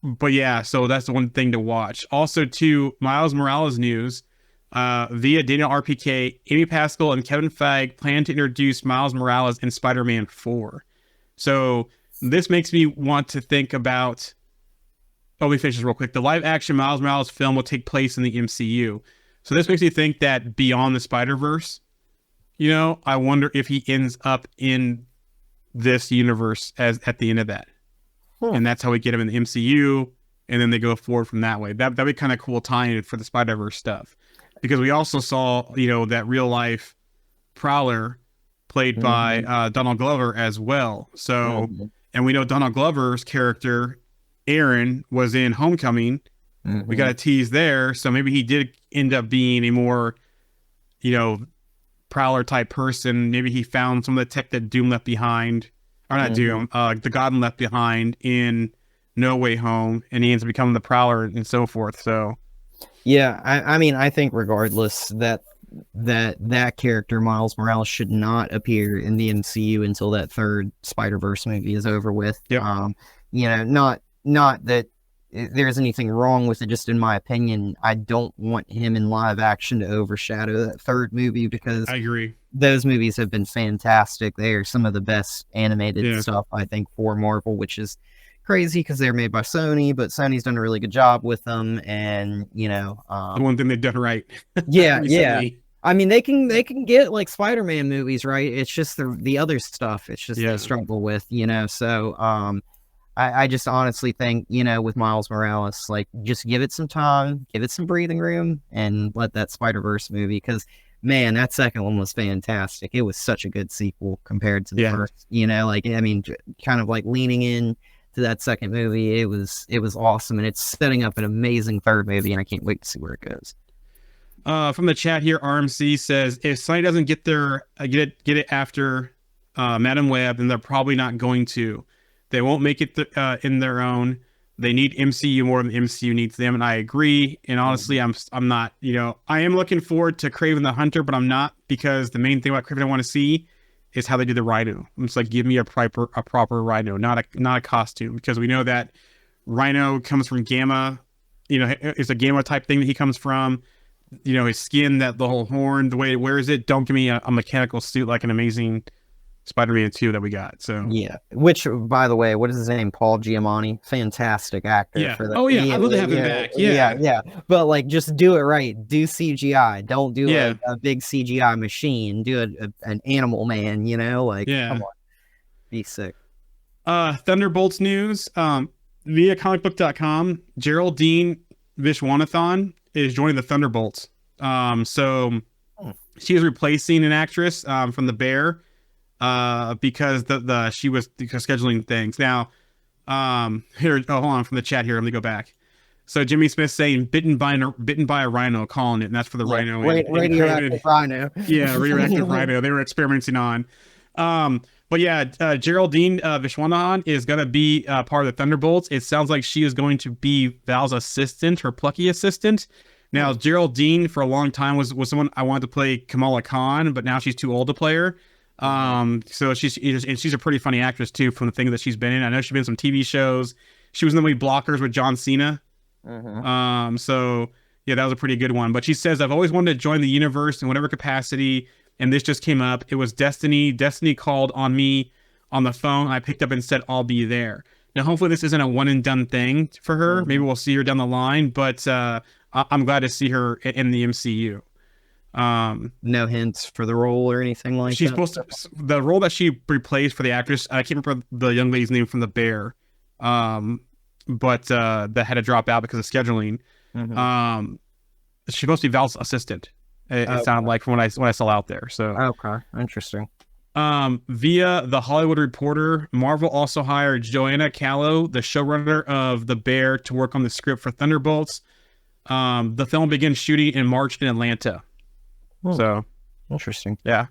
but yeah, so that's the one thing to watch. Also, too, Miles Morales news. Via Daniel RPK, Amy Pascal and Kevin Feige plan to introduce Miles Morales in Spider-Man 4. So this makes me want to think about... Oh, let me finish this real quick. The live-action Miles Morales film will take place in the MCU. So this makes me think that Beyond the Spider-Verse, you know, I wonder if he ends up in this universe as at the end of that. And that's how we get him in the MCU, and then they go forward from that way. That'd be kind of cool tying it for the Spider-Verse stuff. Because we also saw, you know, that real-life Prowler played by Donald Glover as well. So, and we know Donald Glover's character... Aaron was in Homecoming. We got a tease there, so maybe he did end up being a more, you know, Prowler type person. Maybe he found some of the tech that Doom left behind, or not Doom, the Goblin left behind in No Way Home, and he ends up becoming the Prowler and so forth. So, yeah, I mean, I think regardless that character Miles Morales should not appear in the MCU until that third Spider-Verse movie is over with. Yep. You know, not that there's anything wrong with it, just in my opinion, I don't want him in live action to overshadow that third movie, because I agree. Those movies have been fantastic. They are some of the best animated stuff, I think, for Marvel, which is crazy because they're made by Sony, but Sony's done a really good job with them. And, you know, the one thing they've done right. Yeah. I mean, they can get like Spider-Man movies, right? It's just the other stuff. It's just they struggle with, you know. So, I just honestly think, you know, with Miles Morales, like, just give it some time, give it some breathing room, and let that Spider-Verse movie, because, man, that second one was fantastic. It was such a good sequel compared to the first, you know, like, I mean, kind of like leaning in to that second movie. It was awesome, and it's setting up an amazing third movie, and I can't wait to see where it goes. From the chat here, RMC says, if Sony doesn't get it after Madam Web, then they're probably not going to. They won't make it in their own. They need MCU more than MCU needs them, and I agree. And honestly, I'm not. You know, I am looking forward to Kraven the Hunter, but I'm not, because the main thing about Kraven I want to see is how they do the Rhino. It's like, give me a proper Rhino, not a costume, because we know that Rhino comes from Gamma. You know, it's a Gamma type thing that he comes from. You know, his skin, that the whole horn, the way it wears it. Don't give me a mechanical suit like an Amazing Spider-Man 2 that we got. So yeah, which, by the way, what is his name? Paul Giamatti, fantastic actor. For that. Oh yeah, I love to have him back. Yeah. But like, just do it right. Do CGI. Don't do a big CGI machine. Do an animal man. You know, like, come on, be sick. Thunderbolts news. Via comicbook.com, Geraldine Vishwanathan is joining the Thunderbolts. So she is replacing an actress from The Bear. because she was scheduling things. Now, here, hold on, from the chat here, let me go back. So Jimmy Smith saying bitten by a rhino, calling it, and that's for the rhino. Radioactive rhino. Yeah, radioactive rhino. They were experimenting on. But yeah, Geraldine Vishwanahan is gonna be part of the Thunderbolts. It sounds like she is going to be Val's assistant, her plucky assistant. Now, Geraldine for a long time was someone I wanted to play Kamala Khan, but now she's too old to play her. So she's a pretty funny actress too, from the things that she's been in. I know she's been in some TV shows. She was in the movie Blockers with John Cena. So yeah, that was a pretty good one. But she says, I've always wanted to join the universe in whatever capacity, and this just came up. It was Destiny. Destiny called on me on the phone. I picked up and said, I'll be there. Now, hopefully this isn't a one and done thing for her. Maybe we'll see her down the line, but I'm glad to see her in the MCU. No hints for the role or anything like she's that? supposed to, the role that she replaced for the actress, I can't remember the young lady's name from The Bear. But that had to drop out because of scheduling. She's supposed to be Val's assistant. It sounded like from what I saw out there. So okay, interesting. Via The Hollywood Reporter, Marvel also hired Joanna Callow, the showrunner of The Bear, to work on the script for Thunderbolts. The film began shooting in March in Atlanta. So interesting. Yeah.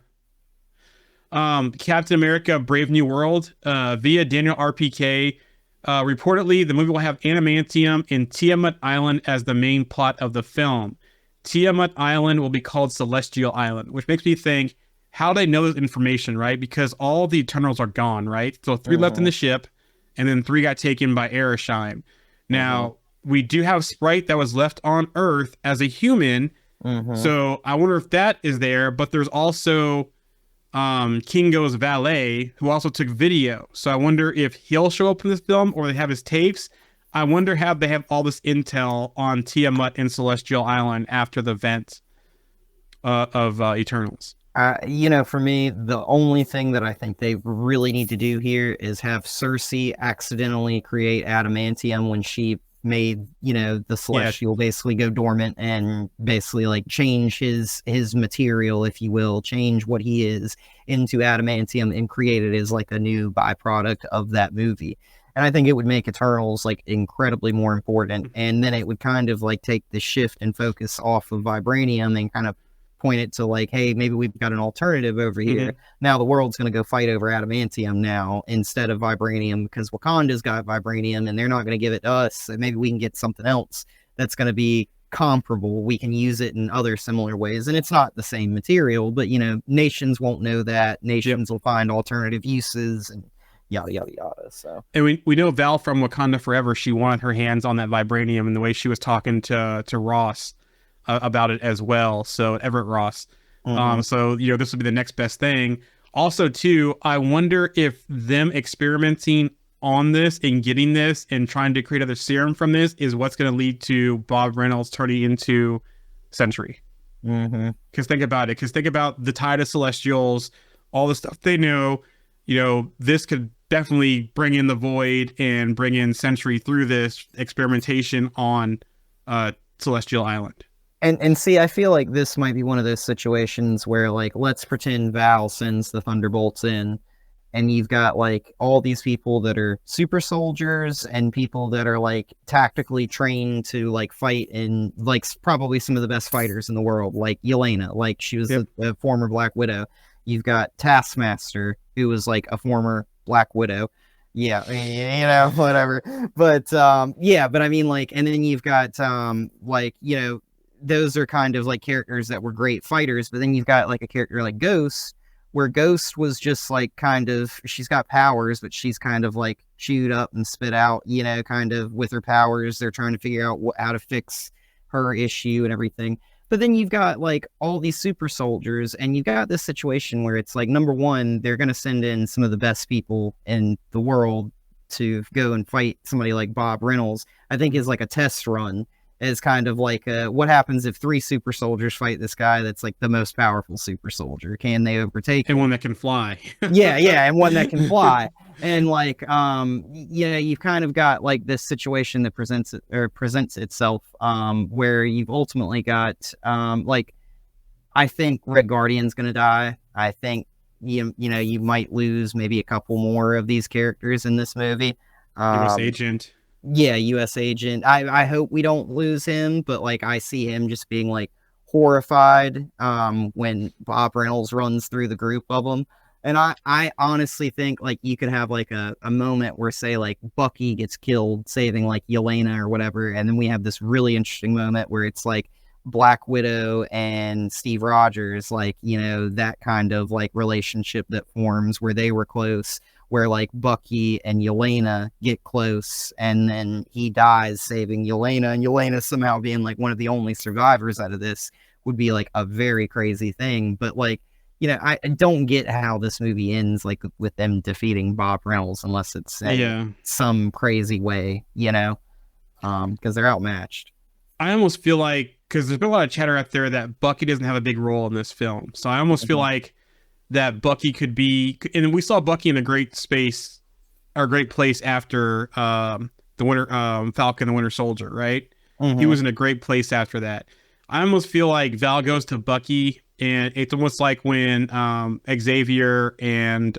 Captain America: Brave New World, via Daniel RPK. Reportedly, the movie will have adamantium in Tiamat Island as the main plot of the film. Tiamat Island will be called Celestial Island, which makes me think, how do they know this information, right? Because all the Eternals are gone, right? So 3 left in the ship, and then 3 got taken by Arisheim. Now, we do have Sprite that was left on Earth as a human, so I wonder if that is there, but there's also Kingo's valet, who also took video. So I wonder if he'll show up in this film, or they have his tapes. I wonder how they have all this intel on Tiamat and Celestial Island after the event of Eternals. For me, the only thing that I think they really need to do here is have Cersei accidentally create adamantium when she made, the Celestial basically go dormant and basically like change his material, if you will, change what he is into adamantium and create it as like a new byproduct of that movie. And I think it would make Eternals like incredibly more important. And then it would kind of like take the shift and focus off of vibranium and kind of point it to like, hey, maybe we've got an alternative over here. Now the world's going to go fight over adamantium now instead of vibranium, because Wakanda's got vibranium and they're not going to give it to us. So maybe we can get something else that's going to be comparable. We can use it in other similar ways. And it's not the same material, but nations won't know that. Nations will find alternative uses and yada, yada, yada. So, and we know Val from Wakanda Forever, she wanted her hands on that vibranium, and the way she was talking to Ross about it as well. So Everett Ross. So this would be the next best thing. Also, too, I wonder if them experimenting on this and getting this and trying to create other serum from this is what's going to lead to Bob Reynolds turning into Sentry. Because think about it. Because think about the Tide of Celestials, all the stuff they know. This could definitely bring in the Void and bring in Sentry through this experimentation on Celestial Island. And see, I feel like this might be one of those situations where, like, let's pretend Val sends the Thunderbolts in, and you've got, like, all these people that are super soldiers and people that are, like, tactically trained to, like, fight, and, like, probably some of the best fighters in the world, like Yelena, like, she was a former Black Widow. You've got Taskmaster, who was, like, a former Black Widow. Yeah, whatever. But, but I mean, like, and then you've got, those are kind of like characters that were great fighters, but then you've got like a character like Ghost, where Ghost was just like kind of, she's got powers, but she's kind of like chewed up and spit out, kind of with her powers. They're trying to figure out how to fix her issue and everything. But then you've got like all these super soldiers, and you've got this situation where it's like, number one, they're going to send in some of the best people in the world to go and fight somebody like Bob Reynolds. I think is like a test run. Is kind of like what happens if 3 super soldiers fight this guy that's like the most powerful super soldier? Can they overtake him? And one that can fly. and one that can fly. And like you've kind of got like this situation that presents itself where you've ultimately got I think Red Guardian's gonna die. I think you might lose maybe a couple more of these characters in this movie. U.S. agent. Yeah, U.S. agent. I hope we don't lose him, but like I see him just being like horrified when Bob Reynolds runs through the group of them. And I honestly think like you could have like a moment where say like Bucky gets killed saving like Yelena or whatever, and then we have this really interesting moment where it's like Black Widow and Steve Rogers, like, that kind of like relationship that forms where they were close, where like Bucky and Yelena get close and then he dies saving Yelena, and Yelena somehow being like one of the only survivors out of this would be like a very crazy thing. But like, I don't get how this movie ends like with them defeating Bob Reynolds unless it's some crazy way, because they're outmatched. I almost feel like, because there's been a lot of chatter out there that Bucky doesn't have a big role in this film. So I almost feel like that Bucky could be, and we saw Bucky in a great place after the Winter Falcon, the Winter Soldier, right? Mm-hmm. He was in a great place after that. I almost feel like Val goes to Bucky, and it's almost like when Xavier and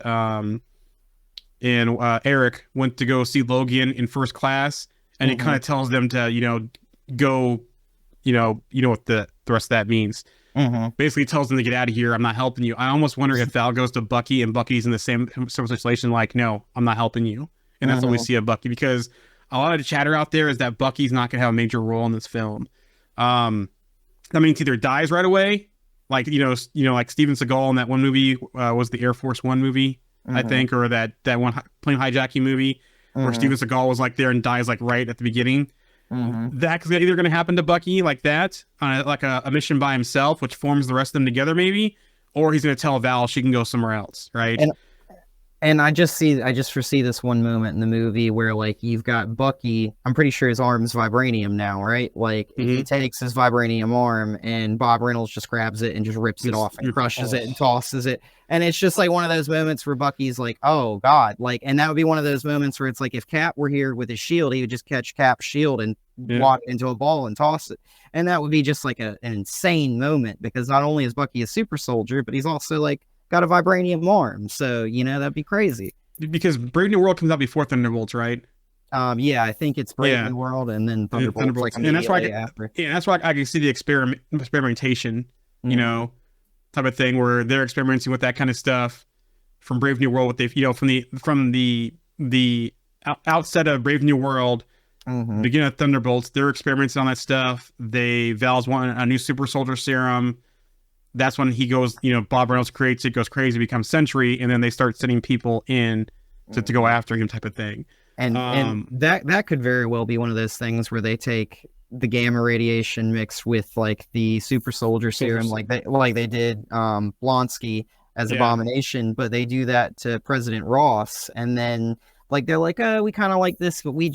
Eric went to go see Logan in First Class, and it kind of tells them to, go, what the rest of that means. Basically tells them to get out of here. I'm not helping you. I almost wonder if Val goes to Bucky and Bucky's in the same sort of situation, like, no, I'm not helping you. And that's what we see of Bucky, because a lot of the chatter out there is that Bucky's not going to have a major role in this film. I mean, he either dies right away, like, like Steven Seagal in that one movie, was the Air Force One movie, I think, or that one plane hijacking movie where Steven Seagal was like there and dies like right at the beginning. That's either going to happen to Bucky like that, like a mission by himself, which forms the rest of them together maybe, or he's going to tell Val she can go somewhere else, right? And I just foresee this one moment in the movie where like you've got Bucky, I'm pretty sure his arm's vibranium now, right? Like he takes his vibranium arm and Bob Reynolds just grabs it and just rips it off and crushes it and tosses it. And it's just like one of those moments where Bucky's like, oh God, like, and that would be one of those moments where it's like, if Cap were here with his shield, he would just catch Cap's shield and walk into a ball and toss it. And that would be just like an insane moment, because not only is Bucky a super soldier, but he's also like got a vibranium arm. So, that'd be crazy. Because Brave New World comes out before Thunderbolts, right? Yeah, I think it's Brave New World and then Thunderbolts. Like, and that's why I can see the experimentation, type of thing where they're experimenting with that kind of stuff from Brave New World. What they've, from the outset of Brave New World, beginning of Thunderbolts, they're experimenting on that stuff. Val's want a new super soldier serum. That's when he goes, Bob Reynolds creates it, goes crazy, becomes Sentry, and then they start sending people in to go after him, type of thing. And that could very well be one of those things where they take the gamma radiation mixed with like the super soldier serum, like they did Blonsky as Abomination, but they do that to President Ross, and then like they're like, oh, we kind of like this, but we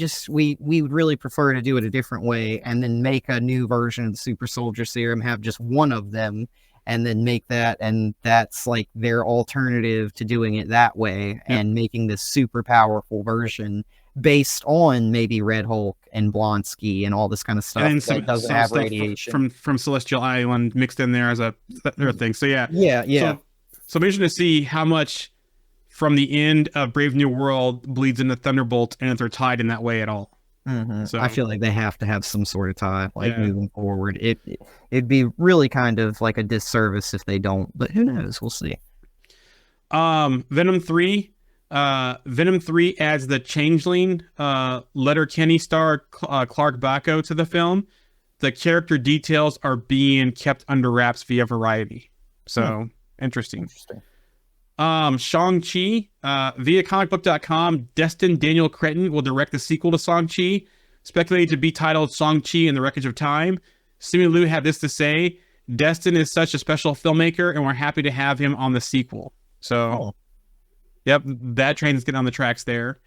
would really prefer to do it a different way, and then make a new version of the super soldier serum, have just one of them, and then make that, and that's like their alternative to doing it that way, and making this super powerful version based on maybe Red Hulk and Blonsky and all this kind of stuff that doesn't have radiation from Celestial Island mixed in there as a thing. So yeah. So I'm interested to see how much from the end of Brave New World bleeds into Thunderbolts, and if they're tied in that way at all. So I feel like they have to have some sort of tie, like moving forward. It'd be really kind of like a disservice if they don't, but who knows? We'll see. Venom 3 adds the Changeling, Letterkenny star Clark Bacco to the film. The character details are being kept under wraps via Variety. So interesting. Shang-Chi, via comicbook.com, Destin Daniel Cretton will direct the sequel to Shang-Chi, speculated to be titled Shang-Chi and the Wreckage of Time. Simu Liu had this to say: Destin is such a special filmmaker, and we're happy to have him on the sequel. So, yep, that train's getting on the tracks there.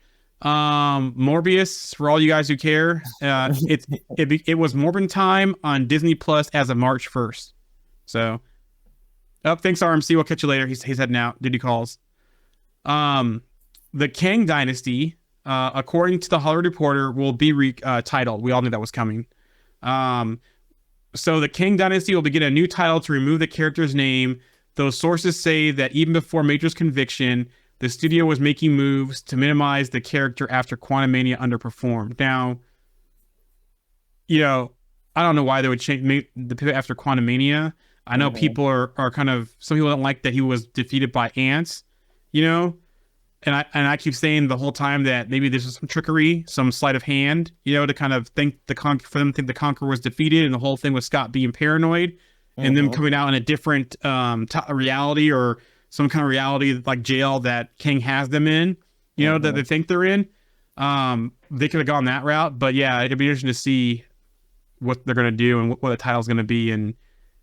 Morbius, for all you guys who care, it was Morbin time on Disney Plus as of March 1st. So, thanks RMC. We'll catch you later. He's heading out. Duty calls. The Kang Dynasty, according to the Hollywood Reporter, will be titled. We all knew that was coming. So the Kang Dynasty will begin a new title to remove the character's name Those sources say that even before Major's conviction, the studio was making moves to minimize the character after Quantumania underperformed. Now, I don't know why they would change the pivot after Quantumania. I know people are kind of, some people don't like that he was defeated by ants, and I keep saying the whole time that maybe this is some trickery, some sleight of hand, to kind of think for them to think the Conqueror was defeated, and the whole thing was Scott being paranoid, and them coming out in a different reality, or some kind of reality like jail that King has them in, that they think they're in. They could have gone that route, but yeah, it'd be interesting to see what they're gonna do and what the title's gonna be, and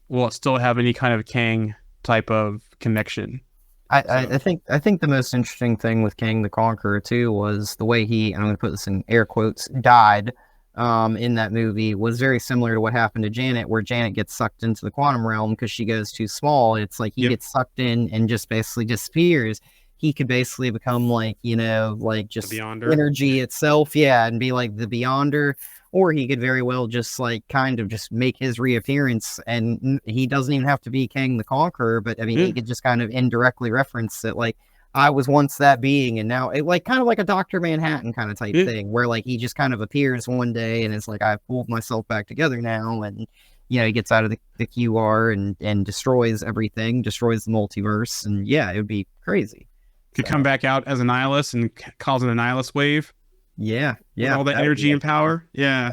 will it still have any kind of Kang type of connection? I think the most interesting thing with Kang the Conqueror too was the way he, and I'm going to put this in air quotes, died in that movie was very similar to what happened to Janet, where Janet gets sucked into the quantum realm because she goes too small. It's like he gets sucked in and just basically disappears. He could basically become like, like just energy itself, and be like the Beyonder. Or he could very well just like kind of just make his reappearance, and he doesn't even have to be Kang the Conqueror, but I mean, he could just kind of indirectly reference it, like, I was once that being, and now it, like, kind of like a Dr. Manhattan kind of type thing, where like he just kind of appears one day and it's like, I've pulled myself back together now, and he gets out of the QR and destroys everything, destroys the multiverse, and it would be crazy. Could come back out as a nihilist and cause an annihilist wave. Yeah. With all the energy and power. Yeah.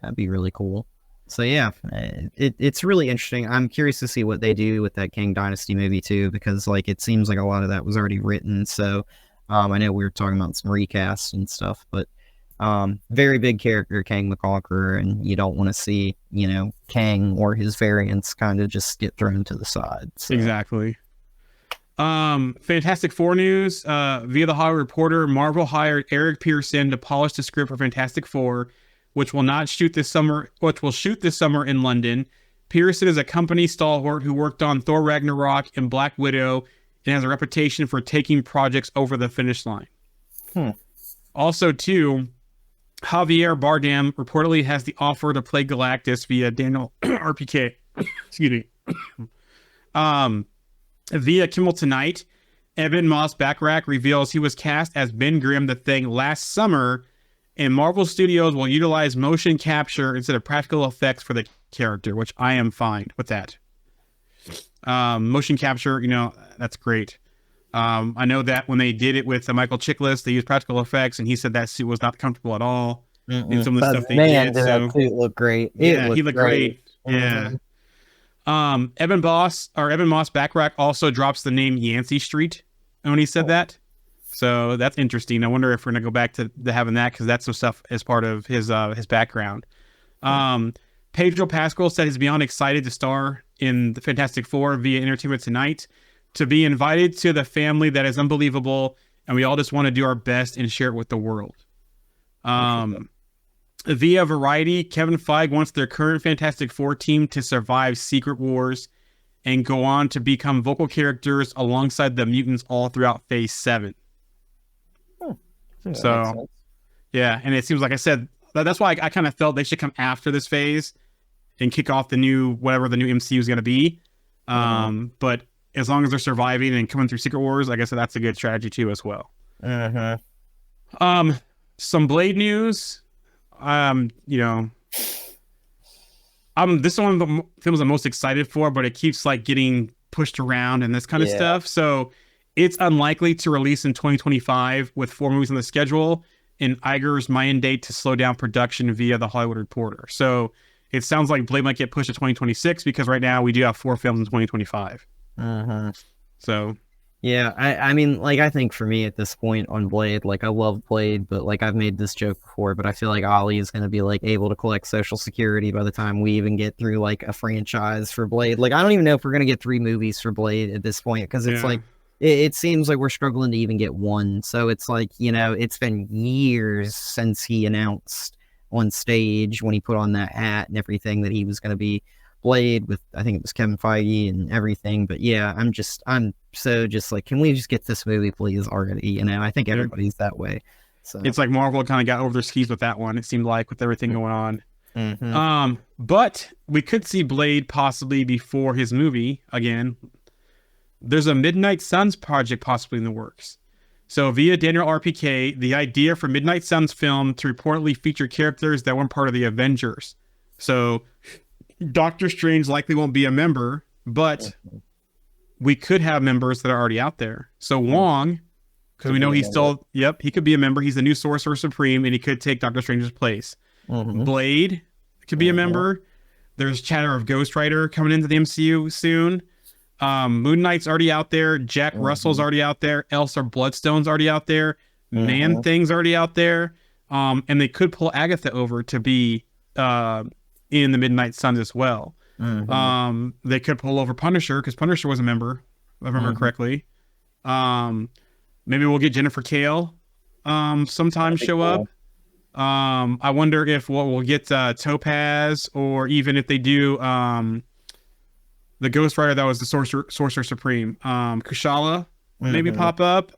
That'd be really cool. So it's really interesting. I'm curious to see what they do with that Kang Dynasty movie too, because like it seems like a lot of that was already written. So I know we were talking about some recasts and stuff, but very big character, Kang the Conqueror, and you don't want to see, Kang or his variants kind of just get thrown to the side. So. Exactly. Fantastic Four news, via the Hollywood Reporter, Marvel hired Eric Pearson to polish the script for Fantastic Four, which will shoot this summer in London. Pearson is a company stalwart who worked on Thor Ragnarok and Black Widow and has a reputation for taking projects over the finish line. Also, too, Javier Bardem reportedly has the offer to play Galactus via Daniel RPK. Excuse me. Via Kimmel Tonight, Evan Moss Bachrach reveals he was cast as Ben Grimm the Thing last summer, and Marvel Studios will utilize motion capture instead of practical effects for the character, which I am fine with that. Motion capture, that's great. I know that when they did it with Michael Chiklis, they used practical effects, and he said that suit was not comfortable at all. And some of the stuff they did. That suit looked great. He looked great. Yeah. Evan Moss Bachrach also drops the name Yancey Street when he said that. So that's interesting. I wonder if we're going to go back to having that, because that's some stuff as part of his background. Pedro Pascal said he's beyond excited to star in the Fantastic Four via Entertainment Tonight, to be invited to the family that is unbelievable, and we all just want to do our best and share it with the world. Via Variety, Kevin Feige wants their current Fantastic Four team to survive Secret Wars and go on to become vocal characters alongside the mutants all throughout Phase 7. So, and it seems like I said, that's why I kind of felt they should come after this phase and kick off the new, whatever the new MCU is going to be. But as long as they're surviving and coming through Secret Wars, I guess that's a good strategy too as well. Some Blade news. This is one of the films I'm most excited for, but it keeps like getting pushed around and this kind of stuff. So it's unlikely to release in 2025 with 4 movies on the schedule, and Iger's mandate to slow down production via the Hollywood Reporter. So it sounds like Blade might get pushed to 2026, because right now we do have 4 films in 2025. So yeah, I mean, like, I think for me at this point on Blade, like, I love Blade, but like, I've made this joke before, but I feel like Ollie is going to be like able to collect Social Security by the time we even get through like a franchise for Blade. Like, I don't even know if we're going to get 3 movies for Blade at this point, because it's like, it seems like we're struggling to even get 1. So it's like, it's been years since he announced on stage, when he put on that hat and everything, that he was going to be Blade with, I think it was Kevin Feige and everything. But yeah, I'm so just like, can we just get this movie please already? I think everybody's that way. So it's like Marvel kind of got over their skis with that one, it seemed like, with everything going on. But we could see Blade possibly before his movie again. there's a Midnight Suns project possibly in the works. So via Daniel RPK, the idea for Midnight Suns film to reportedly feature characters that weren't part of the Avengers. So Doctor Strange likely won't be a member, but we could have members that are already out there. So Wong, because we know he's still, he could be a member. He's the new Sorcerer Supreme, and he could take Doctor Strange's place. Blade could be a member. There's chatter of Ghost Rider coming into the MCU soon. Moon Knight's already out there. Jack Russell's already out there. Elsa Bloodstone's already out there. Man Thing's already out there. And they could pull Agatha over to be in the Midnight Suns as well. They could pull over Punisher, because Punisher was a member, if I remember correctly. Maybe we'll get Jennifer Kale sometime show up. I wonder if we'll get Topaz, or even if they do the Ghost Rider that was the Sorcerer Supreme. Kushala maybe pop up.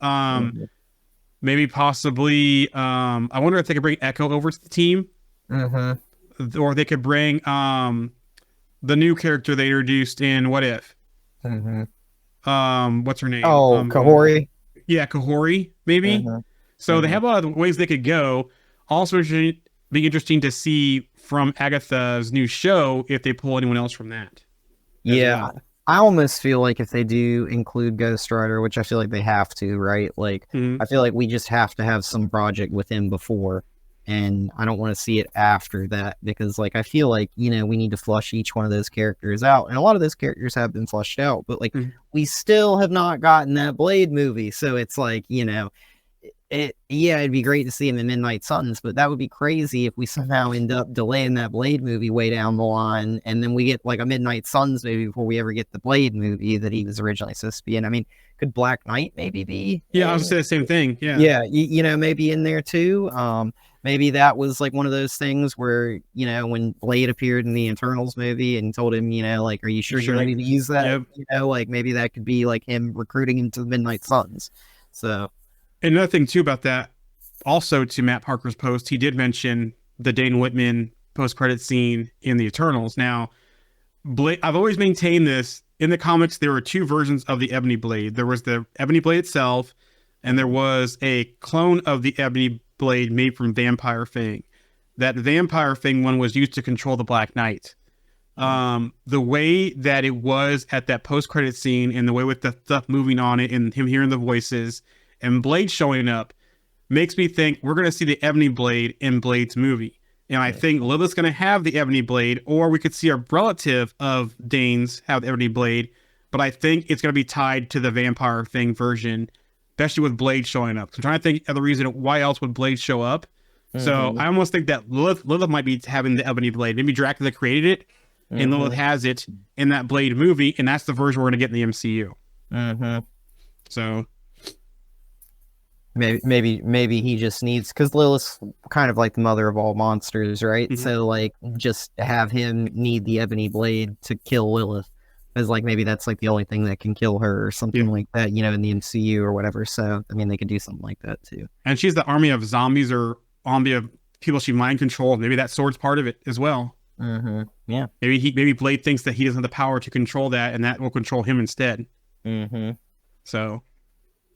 Maybe possibly I wonder if they could bring Echo over to the team. Or they could bring the new character they introduced in What If. What's her name? Oh, Kahori. Yeah, Kahori, maybe. So they have a lot of ways they could go. Also, it should be interesting to see from Agatha's new show if they pull anyone else from that. Yeah. Well. I almost feel like if they do include Ghost Rider, which I feel like they have to, right? Like, I feel like we just have to have some project with him before, and I don't want to see it after that, because, like, I feel like, you know, we need to flush each one of those characters out, and a lot of those characters have been flushed out, but, like, we still have not gotten that Blade movie, so it's like, you know, it'd be great to see him in Midnight Suns, but that would be crazy if we somehow end up delaying that Blade movie way down the line, and then we get like a Midnight Suns movie before we ever get the Blade movie that he was originally supposed to be in. I mean, could Black Knight maybe be? Yeah, I was saying the same thing. Yeah. Yeah, you know, maybe in there too. Maybe that was like one of those things where, you know, when Blade appeared in the Eternals movie and told him, you know, like, are you sure you're ready to use that? Yep. You know, like maybe that could be like him recruiting him to the Midnight Suns. So. Another thing too about that, also to Matt Parker's post, he did mention the Dane Whitman post-credit scene in the Eternals. Now, I've always maintained this. In the comics, there were two versions of the Ebony Blade. There was the Ebony Blade itself, and there was a clone of the Ebony Blade made from Vampire Fang. That Vampire Fang one was used to control the Black Knight. The way that it was at that post-credit scene, and the way with the stuff moving on it, and him hearing the voices, and Blade showing up, makes me think we're going to see the Ebony Blade in Blade's movie. And I think Lilith's going to have the Ebony Blade, or we could see a relative of Dane's have the Ebony Blade, but I think it's going to be tied to the Vampire Thing version, especially with Blade showing up. So I'm trying to think of the reason why else would Blade show up. So I almost think that Lilith might be having the Ebony Blade. Maybe Dracula created it, and Lilith has it in that Blade movie, and that's the version we're going to get in the MCU. So... Maybe he just needs, because Lilith's kind of like the mother of all monsters, right? So like just have him need the Ebony Blade to kill Lilith, because like maybe that's like the only thing that can kill her or something like that, you know, in the MCU or whatever. So I mean, they could do something like that too. And she's the army of zombies or army of people she mind controls. Maybe that sword's part of it as well. Yeah. Maybe Blade thinks that he doesn't have the power to control that, and that will control him instead. So.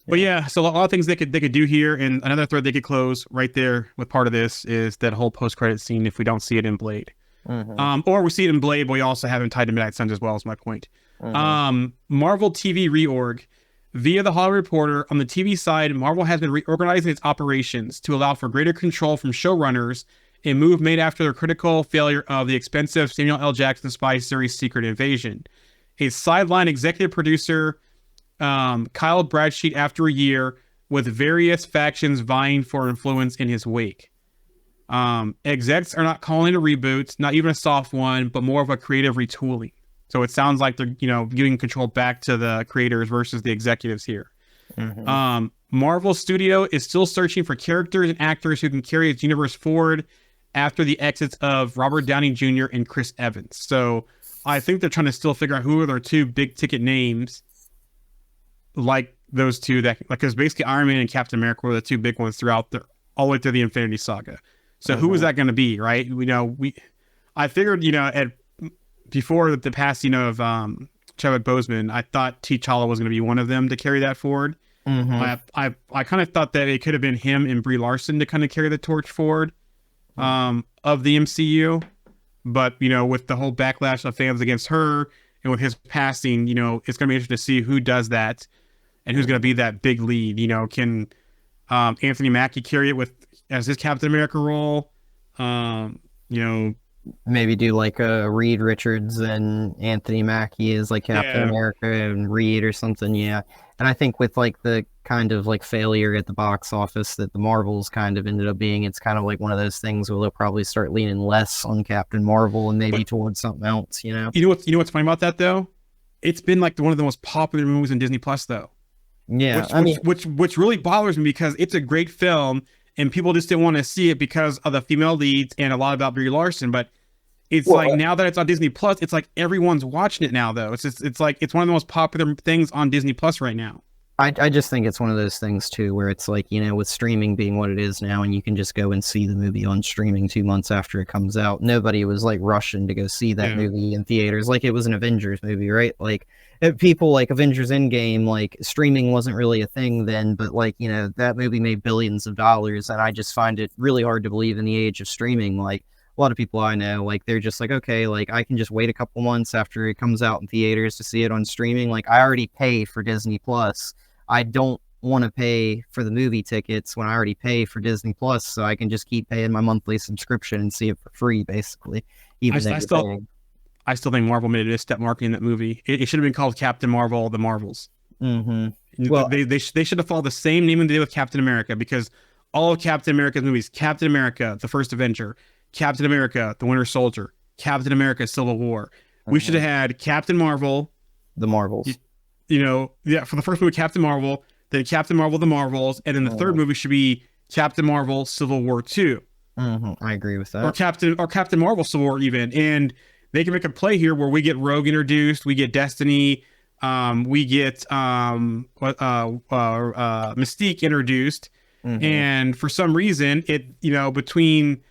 But yeah, so a lot of things they could do here, and another thread they could close right there with part of this is that whole post-credit scene if we don't see it in Blade. Or we see it in Blade, but we also have it tied to Midnight Suns as well, is my point. Marvel TV reorg. Via the Hollywood Reporter, on the TV side, Marvel has been reorganizing its operations to allow for greater control from showrunners, a move made after the critical failure of the expensive Samuel L. Jackson spy series Secret Invasion. A sideline executive producer... Kyle Bradsheet after a year with various factions vying for influence in his wake. Execs are not calling it a reboot, not even a soft one, but more of a creative retooling. So it sounds like they're, you know, giving control back to the creators versus the executives here. Marvel Studio is still searching for characters and actors who can carry its universe forward after the exits of Robert Downey Jr. and Chris Evans. So I think they're trying to still figure out who are their two big ticket names, like those two, that, like, because basically Iron Man and Captain America were the two big ones throughout all the way through the Infinity Saga. So who is that going to be, right? I figured, you know, before the passing of Chadwick Boseman, I thought T'Challa was going to be one of them to carry that forward. I kind of thought that it could have been him and Brie Larson to kind of carry the torch forward of the MCU. But, you know, with the whole backlash of fans against her and with his passing, you know, it's going to be interesting to see who does that and who's going to be that big lead. You know, can Anthony Mackie carry it as his Captain America role? You know, maybe do like a Reed Richards and Anthony Mackie as like Captain America and Reed or something. Yeah. And I think with like the kind of like failure at the box office that the Marvels kind of ended up being, it's kind of like one of those things where they'll probably start leaning less on Captain Marvel and maybe towards something else, you know? You know what's funny about that though? It's been like one of the most popular movies on Disney Plus though. Yeah. Which really bothers me because it's a great film and people just didn't want to see it because of the female leads and a lot about Brie Larson, but it's like now that it's on Disney Plus, it's like everyone's watching it now though. It's like it's one of the most popular things on Disney Plus right now. I just think it's one of those things too where it's like, you know, with streaming being what it is now and you can just go and see the movie on streaming 2 months after it comes out. Nobody was like rushing to go see that movie in theaters like it was an Avengers movie, right? Like people like Avengers Endgame, like streaming wasn't really a thing then, but like, you know, that movie made billions of dollars and I just find it really hard to believe in the age of streaming. Like a lot of people I know, like they're just like, okay, like I can just wait a couple months after it comes out in theaters to see it on streaming. Like I already pay for Disney Plus. I don't want to pay for the movie tickets when I already pay for Disney Plus, so I can just keep paying my monthly subscription and see it for free, basically. I still think Marvel made a misstep marketing that movie. It should have been called Captain Marvel: The Marvels. Well, they should have followed the same name they did with Captain America because all of Captain America's movies, Captain America: The First Avenger, Captain America: The Winter Soldier, Captain America: Civil War. We should have had Captain Marvel, The Marvels. You know, for the first movie, Captain Marvel, then Captain Marvel: The Marvels, and then the third movie should be Captain Marvel: Civil War 2. I agree with that. Or Captain Marvel: Civil War even, and they can make a play here where we get Rogue introduced, we get Destiny, we get Mystique introduced, and for some reason, it, you know, between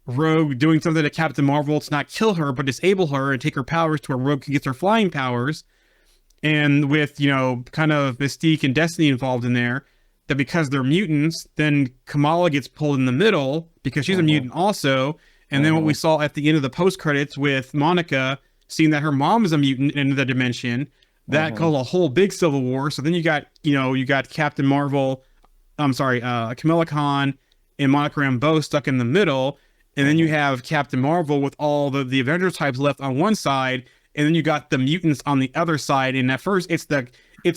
Rogue doing something to Captain Marvel to not kill her but disable her and take her powers to where Rogue can get her flying powers, and with, you know, kind of Mystique and Destiny involved in there, that because they're mutants, then Kamala gets pulled in the middle because she's a mutant also. And then what we saw at the end of the post credits with Monica seeing that her mom is a mutant in the dimension, that caused a whole big civil war. So then you got Captain Marvel, Kamala Khan and Monica Rambeau stuck in the middle. And then you have Captain Marvel with all the Avengers types left on one side. And then you got the mutants on the other side. And at first it's a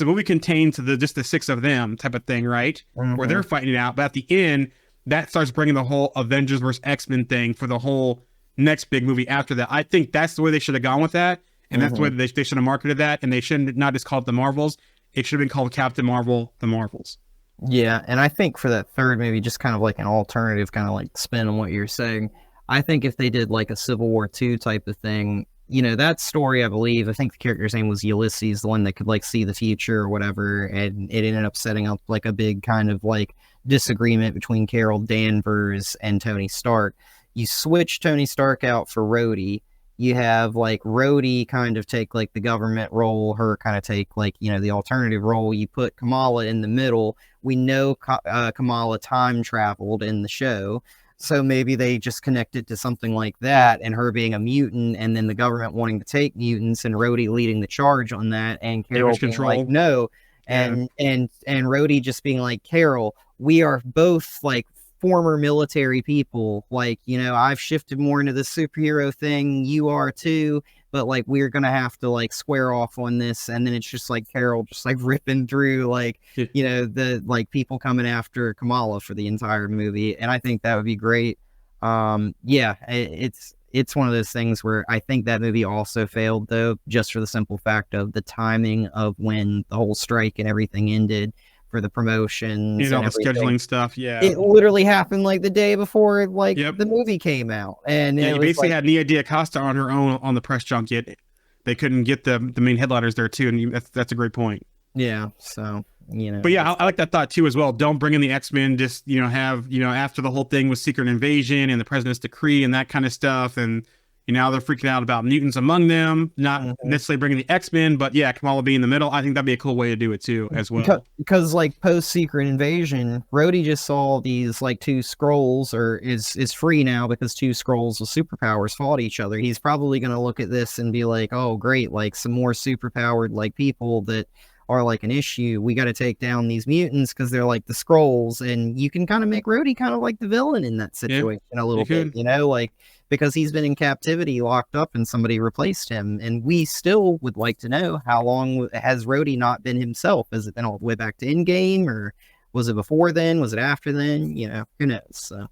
movie contained to just the 6 of them type of thing, right? Where they're fighting it out. But at the end, that starts bringing the whole Avengers versus X-Men thing for the whole next big movie after that. I think that's the way they should have gone with that. And that's the way they should have marketed that. And they shouldn't not just called it The Marvels. It should have been called Captain Marvel: The Marvels. Yeah, and I think for that third movie, just kind of like an alternative kind of like spin on what you're saying, I think if they did like a Civil War II type of thing, you know, that story, I think the character's name was Ulysses, the one that could like see the future or whatever, and it ended up setting up like a big kind of like disagreement between Carol Danvers and Tony Stark. You switch Tony Stark out for Rhodey. You have like Rhodey kind of take like the government role, her kind of take like, you know, the alternative role. You put Kamala in the middle. We know Kamala time traveled in the show. So maybe they just connect it to something like that, and her being a mutant, and then the government wanting to take mutants, and Rhodey leading the charge on that, and Carol being like, no, and Rhodey just being like, Carol, we are both like former military people, like, you know, I've shifted more into the superhero thing, you are too, but like we're gonna have to like square off on this. And then it's just like Carol just like ripping through like you know, the like people coming after Kamala for the entire movie, and I think that would be great. It's one of those things where I think that movie also failed though, just for the simple fact of the timing of when the whole strike and everything ended for the promotions, you know, the scheduling stuff. It literally happened like the day before like the movie came out, and you basically had Nia DaCosta on her own on the press junket. They couldn't get the main headliners there too, and that's a great point. Yeah, so you know, but yeah, I like that thought too as well. Don't bring in the X-Men. Just, you know, have, you know, after the whole thing with Secret Invasion and the President's Decree and that kind of stuff, and Now they're freaking out about mutants among them, not necessarily bringing the X-Men, but yeah, Kamala be in the middle. I think that'd be a cool way to do it too, as well. Because like post Secret Invasion, Rhodey just saw these like two Skrulls, or is free now because two Skrulls with superpowers fought each other. He's probably gonna look at this and be like, oh great, like some more superpowered like people that are like an issue. We got to take down these mutants because they're like the Skrulls, and you can kind of make Rhodey kind of like the villain in that situation a little bit, like because he's been in captivity, locked up, and somebody replaced him. And we still would like to know, how long has Rhodey not been himself? Has it been all the way back to Endgame, or was it before then? Was it after then? Who knows? So.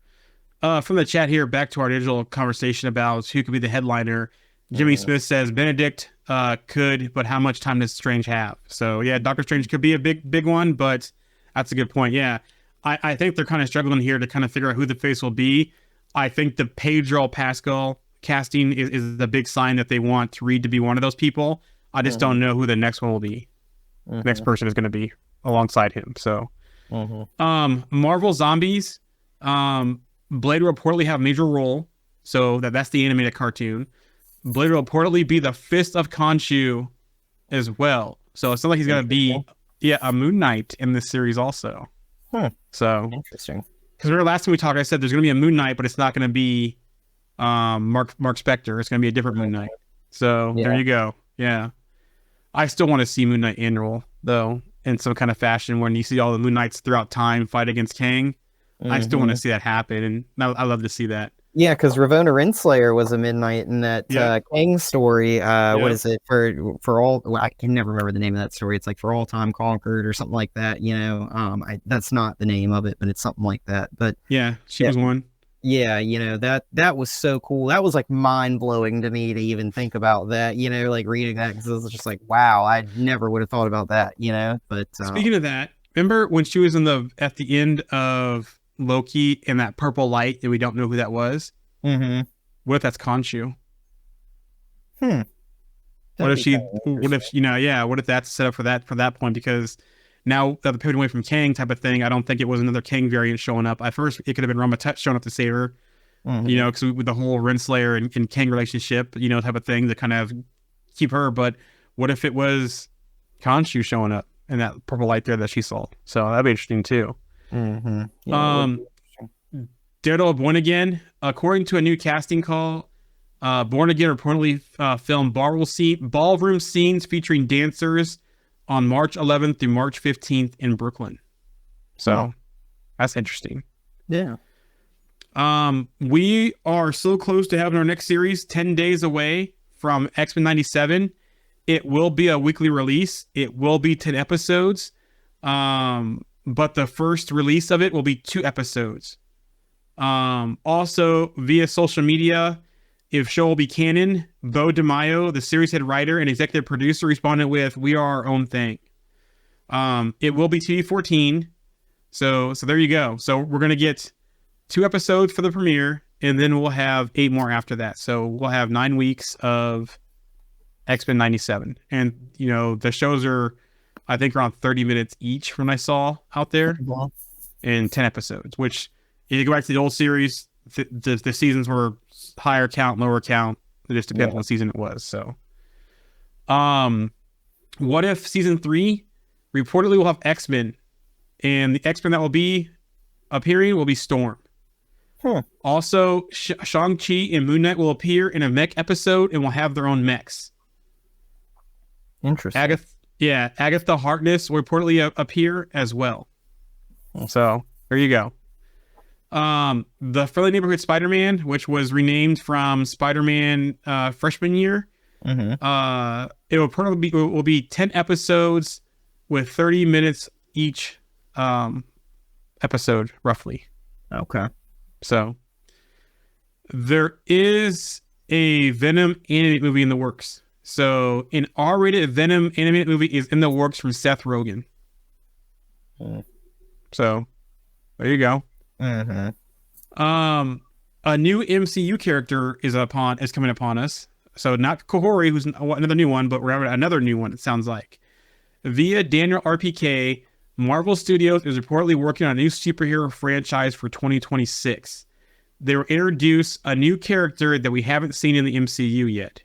From the chat here, back to our digital conversation about who could be the headliner. Jimmy Smith says Benedict could, but how much time does Strange have? So yeah, Doctor Strange could be a big one, but that's a good point. Yeah, I think they're kind of struggling here to kind of figure out who the face will be. I think the Pedro Pascal casting is the big sign that they want Reed to be one of those people. I just don't know who the next one will be. The next person is going to be alongside him. So, Marvel Zombies, Blade will reportedly have a major role. So that's the animated cartoon. Blade will reportedly be the Fist of Khonshu as well. So it's not like he's going to be a Moon Knight in this series also. So interesting. Because remember last time we talked, I said there's going to be a Moon Knight, but it's not going to be Mark Spector. It's going to be a different Moon Knight. So there you go. Yeah. I still want to see Moon Knight annual, though, in some kind of fashion, when you see all the Moon Knights throughout time fight against Kang. I still want to see that happen, and I love to see that. Yeah, because Ravonna Renslayer was a Midnight in that Kang story. What is it for all? Well, I can never remember the name of that story. It's like For All Time Conquered or something like that. That's not the name of it, but it's something like that. But yeah, she was one. Yeah, that was so cool. That was like mind blowing to me to even think about that. Like reading that, because it was just like, wow, I never would have thought about that. But speaking of that, remember when she was at the end of Loki in that purple light and we don't know who that was? What if that's Khonshu? What if that's set up for that point? Because now that they're pivoting away from Kang type of thing, I don't think it was another Kang variant showing up. At first, it could have been Rama Tut showing up to save her, because with the whole Renslayer and Kang relationship, type of thing to kind of keep her. But what if it was Khonshu showing up in that purple light there that she saw? So that'd be interesting too. Daredevil Born Again, according to a new casting call, Born Again reportedly filmed ballroom scenes featuring dancers on March 11th through March 15th in Brooklyn. So that's interesting. Yeah. We are so close to having our next series, 10 days away from X-Men 97. It will be a weekly release. It will be 10 episodes. But the first release of it will be 2 episodes. Also via social media, if show will be canon, Bo DeMaio, the series head writer and executive producer, responded with, "We are our own thing." It will be TV-14. So there you go. So we're going to get 2 episodes for the premiere, and then we'll have 8 more after that. So we'll have 9 weeks of X-Men 97. And, the shows are, I think, around 30 minutes each from what I saw out there, and 10 episodes, which if you go back to the old series, the seasons were higher count, lower count. It just depends on what season it was. So, what if season 3 reportedly will have X-Men, and the X-Men that will be appearing will be Storm. Also, Shang-Chi and Moon Knight will appear in a mech episode and will have their own mechs. Interesting. Agatha Harkness will reportedly appear as well. So there you go. The Friendly Neighborhood Spider-Man, which was renamed from Spider-Man freshman year, it will be 10 episodes with 30 minutes each episode, roughly. Okay. So there is a Venom animated movie in the works. So an R-rated Venom animated movie is in the works from Seth Rogen. So there you go. A new MCU character is coming upon us. So not Kahori, who's another new one, but rather another new one, it sounds like. Via Daniel RPK, Marvel Studios is reportedly working on a new superhero franchise for 2026. they will introduce a new character that we haven't seen in the MCU yet.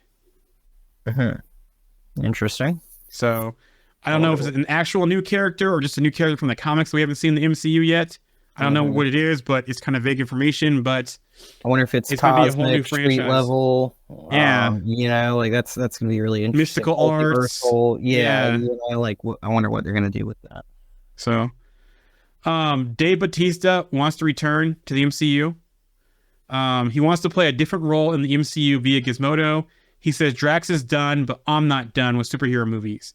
Interesting. So I don't know if it's an actual new character or just a new character from the comics that we haven't seen in the MCU yet. I don't know what it is, but it's kind of vague information. But I wonder if it's going to be a whole new street franchise. Level. Yeah. You know, like that's going to be really interesting. Mystical arts. Yeah. You know, like I wonder what they're going to do with that. So, Dave Bautista wants to return to the MCU. He wants to play a different role in the MCU via Gizmodo. He says Drax is done, but I'm not done with superhero movies.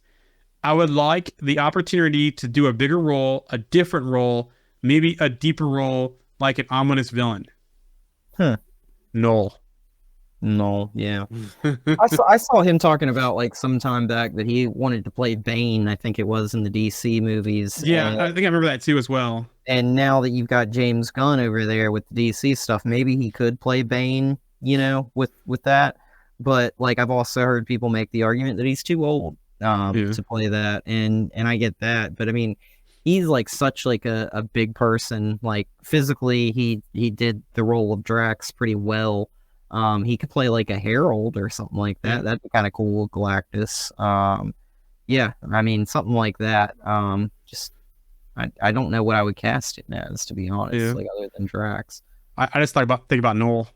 I would like the opportunity to do a bigger role, a different role, maybe a deeper role, like an ominous villain. No, yeah. I saw him talking about like some time back that he wanted to play Bane, I think it was, in the DC movies. Yeah, I think I remember that too as well. And now that you've got James Gunn over there with the DC stuff, maybe he could play Bane, you know, with that. But like I've also heard people make the argument that he's too old to play that, and I get that. But I mean, he's like such like a big person. Like physically, he did the role of Drax pretty well. He could play like a Herald or something like that. That'd be kind of cool with Galactus. Yeah, I mean something like that. Just I don't know what I would cast it as, to be honest. Like other than Drax. I just think about Noel.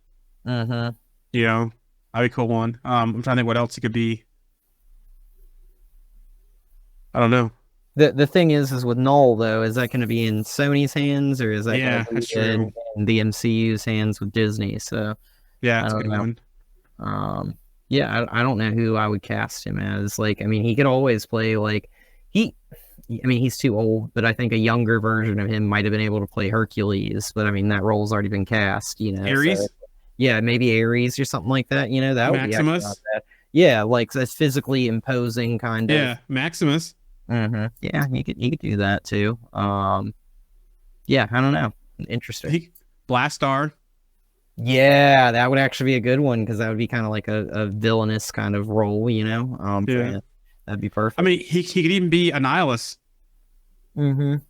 Mm-hmm. You know, that'd be a cool one. I'm trying to think what else he could be. I don't know. The thing is with Null though, is that going to be in Sony's hands, or is that going to be in the MCU's hands with Disney? So yeah, that's a good one. I don't know who I would cast him as. Like, I mean, he could always play like he's too old, but I think a younger version of him might have been able to play Hercules. But I mean, that role's already been cast. You know, Ares. So, yeah, maybe Ares or something like that. You know, that would Maximus. be not bad. Yeah, like that's physically imposing kind of. Yeah, Maximus. Yeah, you could do that too. Yeah, I don't know. Interesting. Blastar. Yeah, that would actually be a good one because that would be kind of like a villainous kind of role, you know. That'd be perfect. I mean, he could even be a nihilist.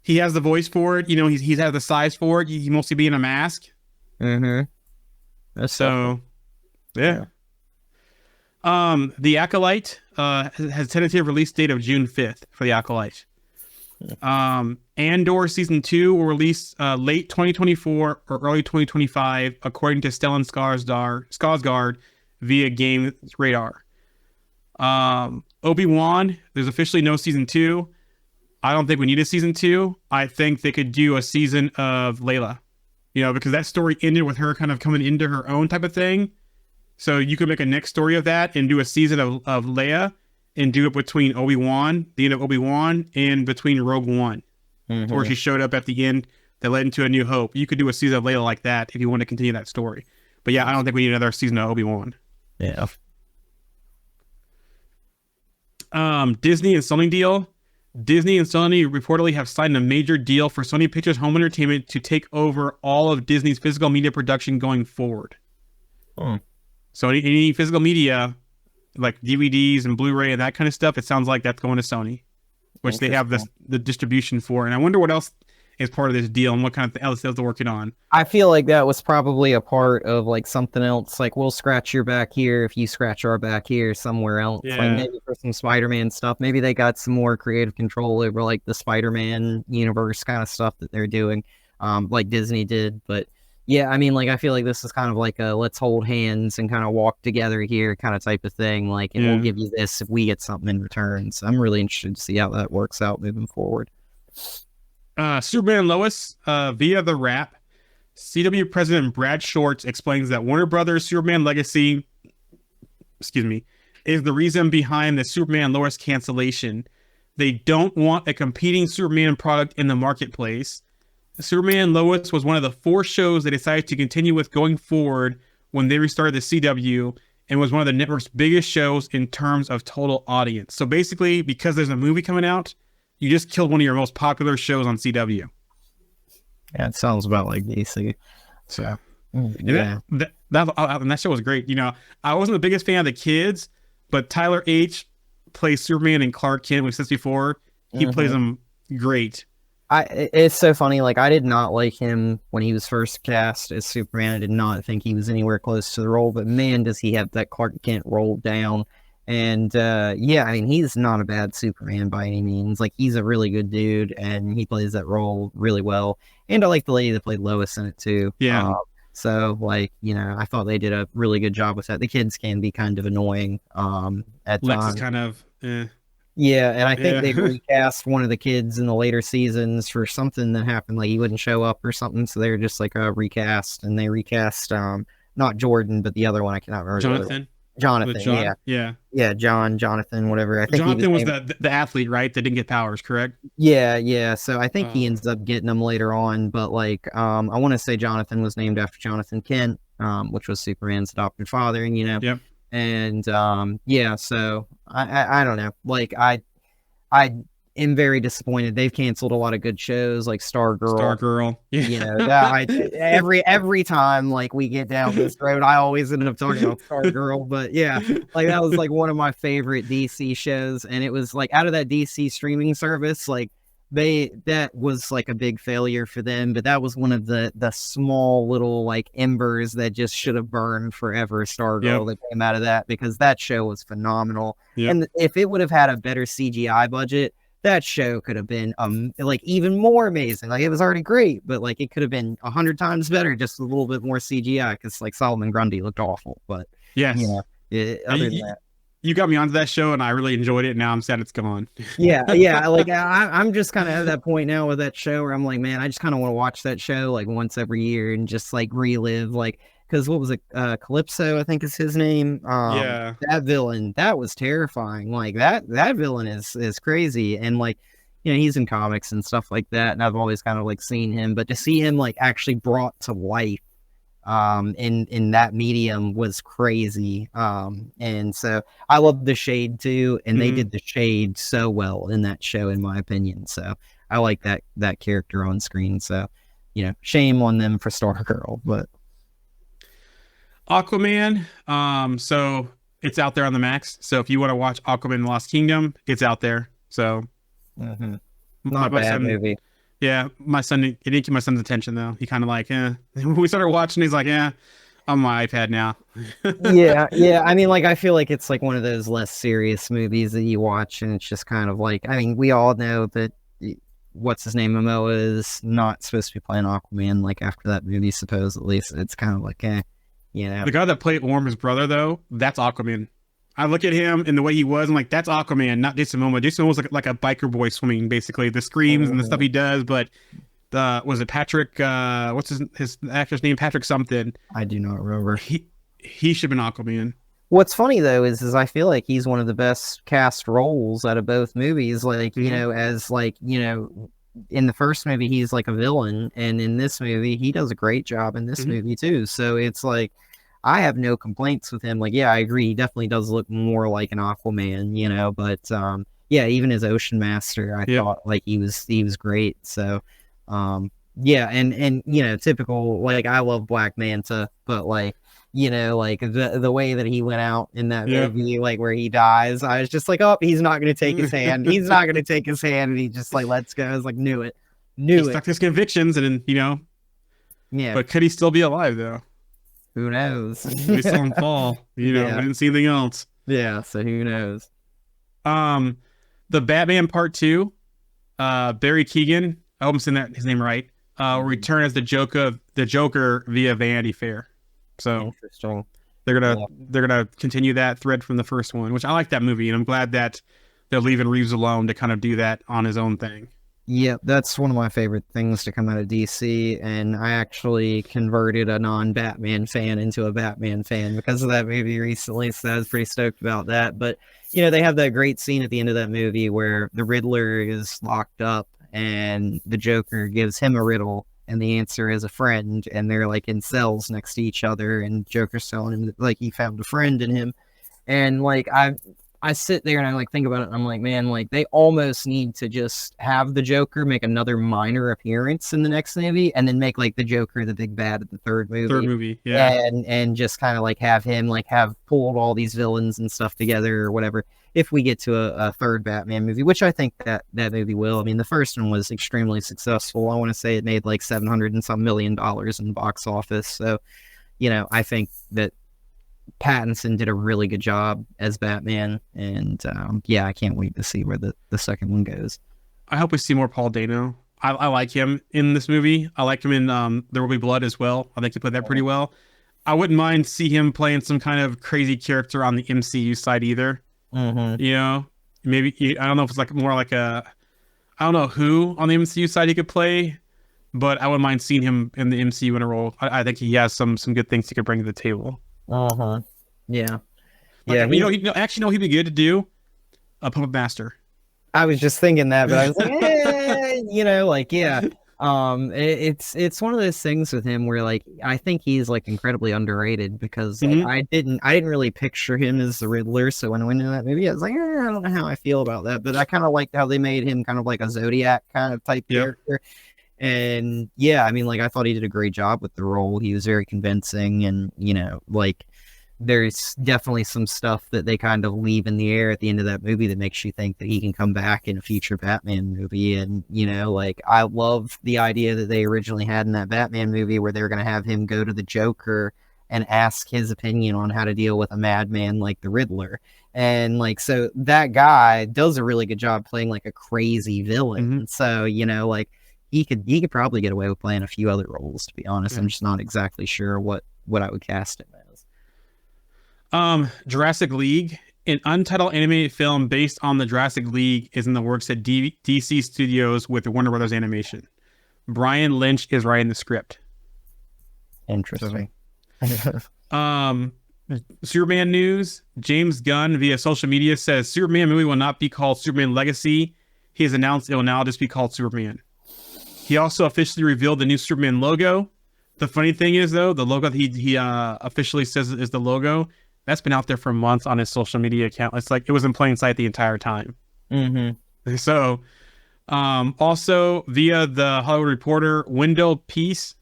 He has the voice for it. You know, he's has the size for it. He mostly be in a mask. So, yeah. The Acolyte has tentative release date of June 5th for the Acolyte. Andor season 2 will release late 2024 or early 2025, according to Stellan Skarsgård via Game Radar. Obi-Wan, there's officially no season 2. I don't think we need a season 2. I think they could do a season of Layla, you know, because that story ended with her kind of coming into her own type of thing. So you could make a next story of that and do a season of Leia and do it between Obi-Wan, the end of Obi-Wan, and between Rogue One, where she showed up at the end that led into A New Hope. You could do a season of Leia like that if you want to continue that story. But yeah, I don't think we need another season of Obi-Wan. Yeah. Disney and Sony deal. Disney and Sony reportedly have signed a major deal for Sony Pictures Home Entertainment to take over all of Disney's physical media production going forward. So any physical media, like DVDs and Blu-ray and that kind of stuff, it sounds like that's going to Sony, which they have the distribution for. And I wonder what else is part of this deal and what kind of else they're working on. I feel like that was probably a part of like something else. Like we'll scratch your back here if you scratch our back here somewhere else. Yeah. Like maybe for some Spider-Man stuff. Maybe they got some more creative control over like the Spider-Man universe kind of stuff that they're doing, like Disney did. But yeah, I mean, like, I feel like this is kind of like a let's hold hands and kind of walk together here kind of type of thing. Like, and we'll give you this if we get something in return. So I'm really interested to see how that works out moving forward. Superman and Lois, via The Wrap, CW President Brad Shorts explains that Warner Brothers' Superman Legacy, is the reason behind the Superman and Lois cancellation. They don't want a competing Superman product in the marketplace. Superman and Lois was one of the 4 shows they decided to continue with going forward when they restarted the CW, and was one of the network's biggest shows in terms of total audience. So basically, because there's a movie coming out, you just killed one of your most popular shows on CW. Yeah, it sounds about like DC. So, yeah. And that show was great. You know, I wasn't the biggest fan of the kids, but Tyler H plays Superman and Clark Kent, which said before. He plays them great. It's so funny. Like, I did not like him when he was first cast as Superman. I did not think he was anywhere close to the role, but man, does he have that Clark Kent rolled down. And yeah, I mean, he's not a bad Superman by any means. Like, he's a really good dude, and he plays that role really well. And I like the lady that played Lois in it too. Yeah. So, like, I thought they did a really good job with that. The kids can be kind of annoying at Lex times. is kind of Yeah, and I think Yeah. they recast one of the kids in the later seasons for something that happened, like he wouldn't show up or something. So they were just like a recast, and they recast not Jordan, but the other one. I cannot remember. The other one. Jonathan. Jonathan, With John. yeah, Yeah. yeah, Jonathan, whatever. I think Jonathan was named, the athlete, right? That didn't get powers, correct? yeah. So I think he Oh. ends up getting them later on, but like I want to say Jonathan was named after Jonathan Kent, which was Superman's adopted father, and Yep. and yeah. So I don't know, like I am very disappointed. They've canceled a lot of good shows like Stargirl. Stargirl. Yeah. That every time like we get down this road, I always end up talking about Stargirl. But yeah, like that was like one of my favorite DC shows, and it was like out of that DC streaming service, like that was like a big failure for them. But that was one of the small little like embers that just should have burned forever. Stargirl that came out of that, because that show was phenomenal. Yep. And if it would have had a better CGI budget, that show could have been like even more amazing. Like, it was already great, but like it could have been 100 times better, just a little bit more CGI, because like Solomon Grundy looked awful. But Yes. other than that, You got me onto that show, and I really enjoyed it. Now I'm sad it's gone. yeah. Like I'm just kind of at that point now with that show where I'm like, man, I just kind of want to watch that show like once every year and just like relive, like, because what was it, Calypso, I think is his name. Yeah. That villain, that was terrifying. Like that villain is crazy, and like, he's in comics and stuff like that, and I've always kind of like seen him, but to see him like actually brought to life in that medium was crazy. And so I love the Shade too, and they did the Shade so well in that show, in my opinion. So I like that character on screen. So shame on them for Stargirl, but Aquaman. So it's out there on the Max. So if you want to watch Aquaman Lost Kingdom, it's out there. So not my a bad son, movie. Yeah, my son, it didn't get my son's attention though. He kind of like, When we started watching, he's like, I'm on my iPad now. yeah. I mean, like, I feel like it's like one of those less serious movies that you watch, and it's just kind of like, I mean, we all know that what's his name, Momoa, is not supposed to be playing Aquaman. Like after that movie, supposedly, so it's kind of like, The guy that played Orm's brother though, that's Aquaman. I look at him and the way he was, I'm like, that's Aquaman, not Jason Momoa. Jason Momoa was like a biker boy swimming, basically. The screams and the stuff he does, but was it Patrick, what's his actor's name? Patrick something. I do not remember. He should have been Aquaman. What's funny though is I feel like he's one of the best cast roles out of both movies. Like, as like, in the first movie he's like a villain, and in this movie he does a great job in this movie too. So it's like, I have no complaints with him. Like, yeah, I agree. He definitely does look more like an Aquaman, but yeah, even as Ocean Master, I thought like he was great. So yeah, and typical, like, I love Black Manta, but like, like the way that he went out in that movie, like where he dies, I was just like, oh, he's not gonna take his hand. He's not gonna take his hand, and he just like lets go. I was like, knew it. He stuck his convictions, and then yeah. But could he still be alive though? Who knows? We saw him fall. I didn't see anything else. Yeah, so who knows? The Batman Part 2, Barry Keoghan, I hope I'm saying his name right, will return as the Joker via Vanity Fair. So interesting. They're gonna continue that thread from the first one, which I like that movie, and I'm glad that they're leaving Reeves alone to kind of do that on his own thing. Yeah, that's one of my favorite things to come out of DC, and I actually converted a non-Batman fan into a Batman fan because of that movie recently, so I was pretty stoked about that. But, they have that great scene at the end of that movie where the Riddler is locked up and the Joker gives him a riddle, and the answer is a friend, and they're like in cells next to each other, and Joker's telling him that, like, he found a friend in him. And like I I sit there and I like think about it and I'm like, man, like they almost need to just have the Joker make another minor appearance in the next movie and then make like the Joker the big bad at the third movie. Yeah. And just kind of like have him like have pulled all these villains and stuff together or whatever. If we get to a third Batman movie, which I think that movie will. I mean, the first one was extremely successful. I want to say it made like $700 and some million in the box office. So, you know, I think that Pattinson did a really good job as Batman, and yeah, I can't wait to see where the second one goes. I hope we see more Paul Dano. I like him in this movie. I like him in There Will Be Blood as well. I think he played that pretty well. I wouldn't mind see him playing some kind of crazy character on the MCU side either. Mm-hmm. You know, maybe I don't know if it's like more like I don't know who on the MCU side he could play, but I wouldn't mind seeing him in the MCU in a role. I think he has some good things he could bring to the table. Uh-huh. Yeah. Like, Yeah. Actually, he'd be good to do a Puppet Master. I was just thinking that, but I was like, you know, like, yeah. It's one of those things with him where like I think he's like incredibly underrated because like, I didn't really picture him as the Riddler. So when I went into that movie, I was like, I don't know how I feel about that, but I kind of liked how they made him kind of like a Zodiac kind of type character. And yeah, I mean, like I thought he did a great job with the role. He was very convincing, and you know, like there's definitely some stuff that they kind of leave in the air at the end of that movie that makes you think that he can come back in a future Batman movie. And you know, like I love the idea that they originally had in that Batman movie where they were going to have him go to the Joker and ask his opinion on how to deal with a madman like the Riddler. And like, so that guy does a really good job playing like a crazy villain. So, you know, like he could probably get away with playing a few other roles, to be honest. I'm just not exactly sure what I would cast him as. Jurassic League, an untitled animated film based on the Jurassic League, is in the works at DC Studios with Warner Brothers Animation. Brian Lynch is writing the script. Interesting. Superman news. James Gunn via social media says Superman movie will not be called Superman Legacy. He has announced it will now just be called Superman. He also officially revealed the new Superman logo. The funny thing is, though, the logo that he officially says is the logo, that's been out there for months on his social media account. It's like it was in plain sight the entire time. So, also via the Hollywood Reporter, Wendell Pierce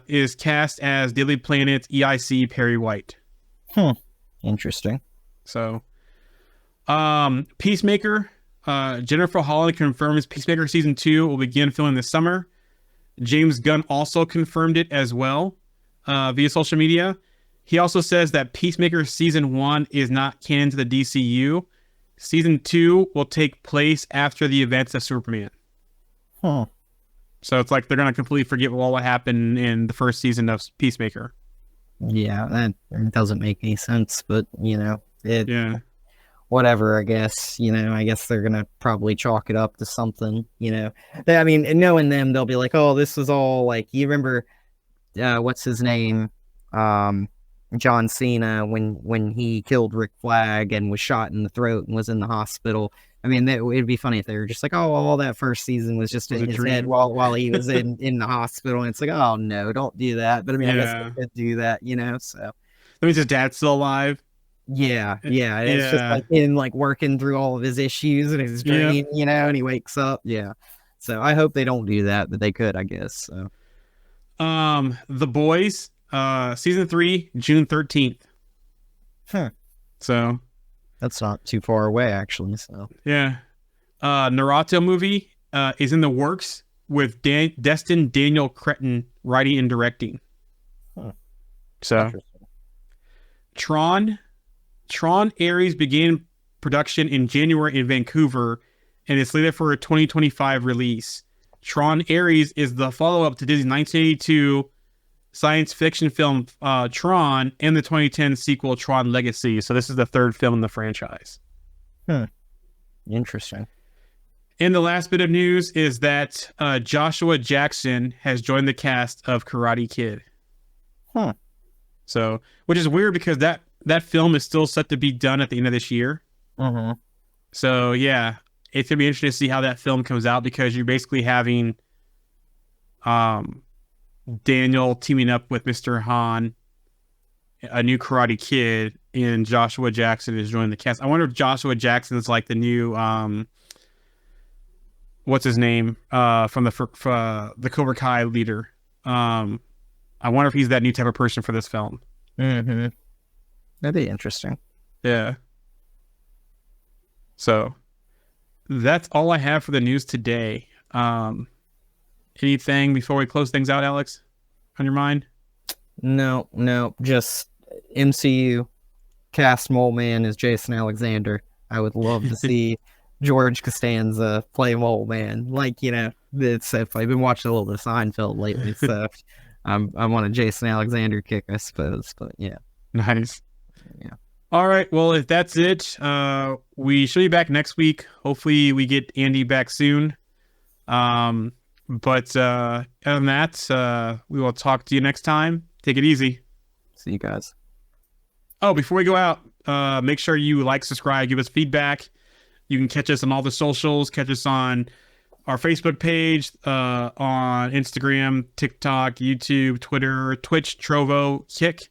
is cast as Daily Planet's EIC Perry White. Interesting. So, Peacemaker. Jennifer Holland confirms Peacemaker season 2 will begin filming this summer. James Gunn also confirmed it as well via social media. He also says that Peacemaker season 1 is not canon to the DCU. Season 2 will take place after the events of Superman. So it's like they're going to completely forget what happened in the first season of Peacemaker. Yeah, that doesn't make any sense, but you know, whatever, I guess. You know, I guess they're gonna probably chalk it up to something, you know. I mean, knowing them, they'll be like, oh, this was all like, you remember what's his name, John Cena, when he killed Rick Flag and was shot in the throat and was in the hospital. I mean, it'd be funny if they were just like, oh, all that first season was just in his head while he was in the hospital. And it's like, oh no, don't do that. But I mean, I guess they could do that, you know. So that means his dad's still alive. Yeah. It's just like him like working through all of his issues and his dream, you know, and he wakes up. Yeah. So I hope they don't do that, but they could, I guess. So The Boys, season 3, June 13th. So that's not too far away, actually. So Naruto movie is in the works with Destin Daniel Cretton writing and directing. So Tron Ares began production in January in Vancouver and is slated for a 2025 release. Tron Ares is the follow-up to Disney's 1982 science fiction film Tron and the 2010 sequel Tron Legacy. So this is the third film in the franchise. Interesting. And the last bit of news is that Joshua Jackson has joined the cast of Karate Kid. So, which is weird because that film is still set to be done at the end of this year. So yeah, it's gonna be interesting to see how that film comes out because you're basically having Daniel teaming up with Mr. Han, a new Karate Kid, and Joshua Jackson is joining the cast. I wonder if Joshua Jackson is like the new what's his name from the Cobra Kai leader. I wonder if he's that new type of person for this film. Mm-hmm. That'd be interesting. Yeah. So that's all I have for the news today. Anything before we close things out, Alex, on your mind? No, just MCU cast Mole Man as Jason Alexander. I would love to see George Costanza play Mole Man. Like, you know, it's so funny. I've been watching a little bit of Seinfeld lately, so I'm on a Jason Alexander kick, I suppose. But yeah. Nice. Yeah. All right. Well, if that's it, we should be back next week. Hopefully we get Andy back soon. But other than that, we will talk to you next time. Take it easy. See you guys. Oh, before we go out, make sure you like, subscribe, give us feedback. You can catch us on all the socials. Catch us on our Facebook page, on Instagram, TikTok, YouTube, Twitter, Twitch, Trovo, Kick.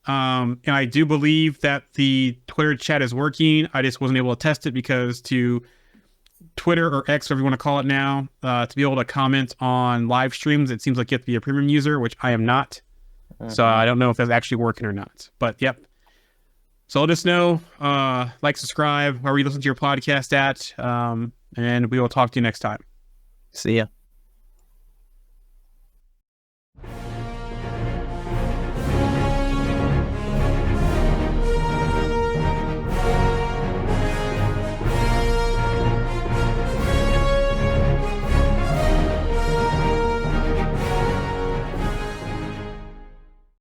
And I do believe that the Twitter chat is working. I just wasn't able to test it because to Twitter or X, whatever you want to call it now, to be able to comment on live streams, it seems like you have to be a premium user, which I am not. So I don't know if that's actually working or not. But yep. So let us know. Like, subscribe, wherever you listen to your podcast at. And we will talk to you next time. See ya.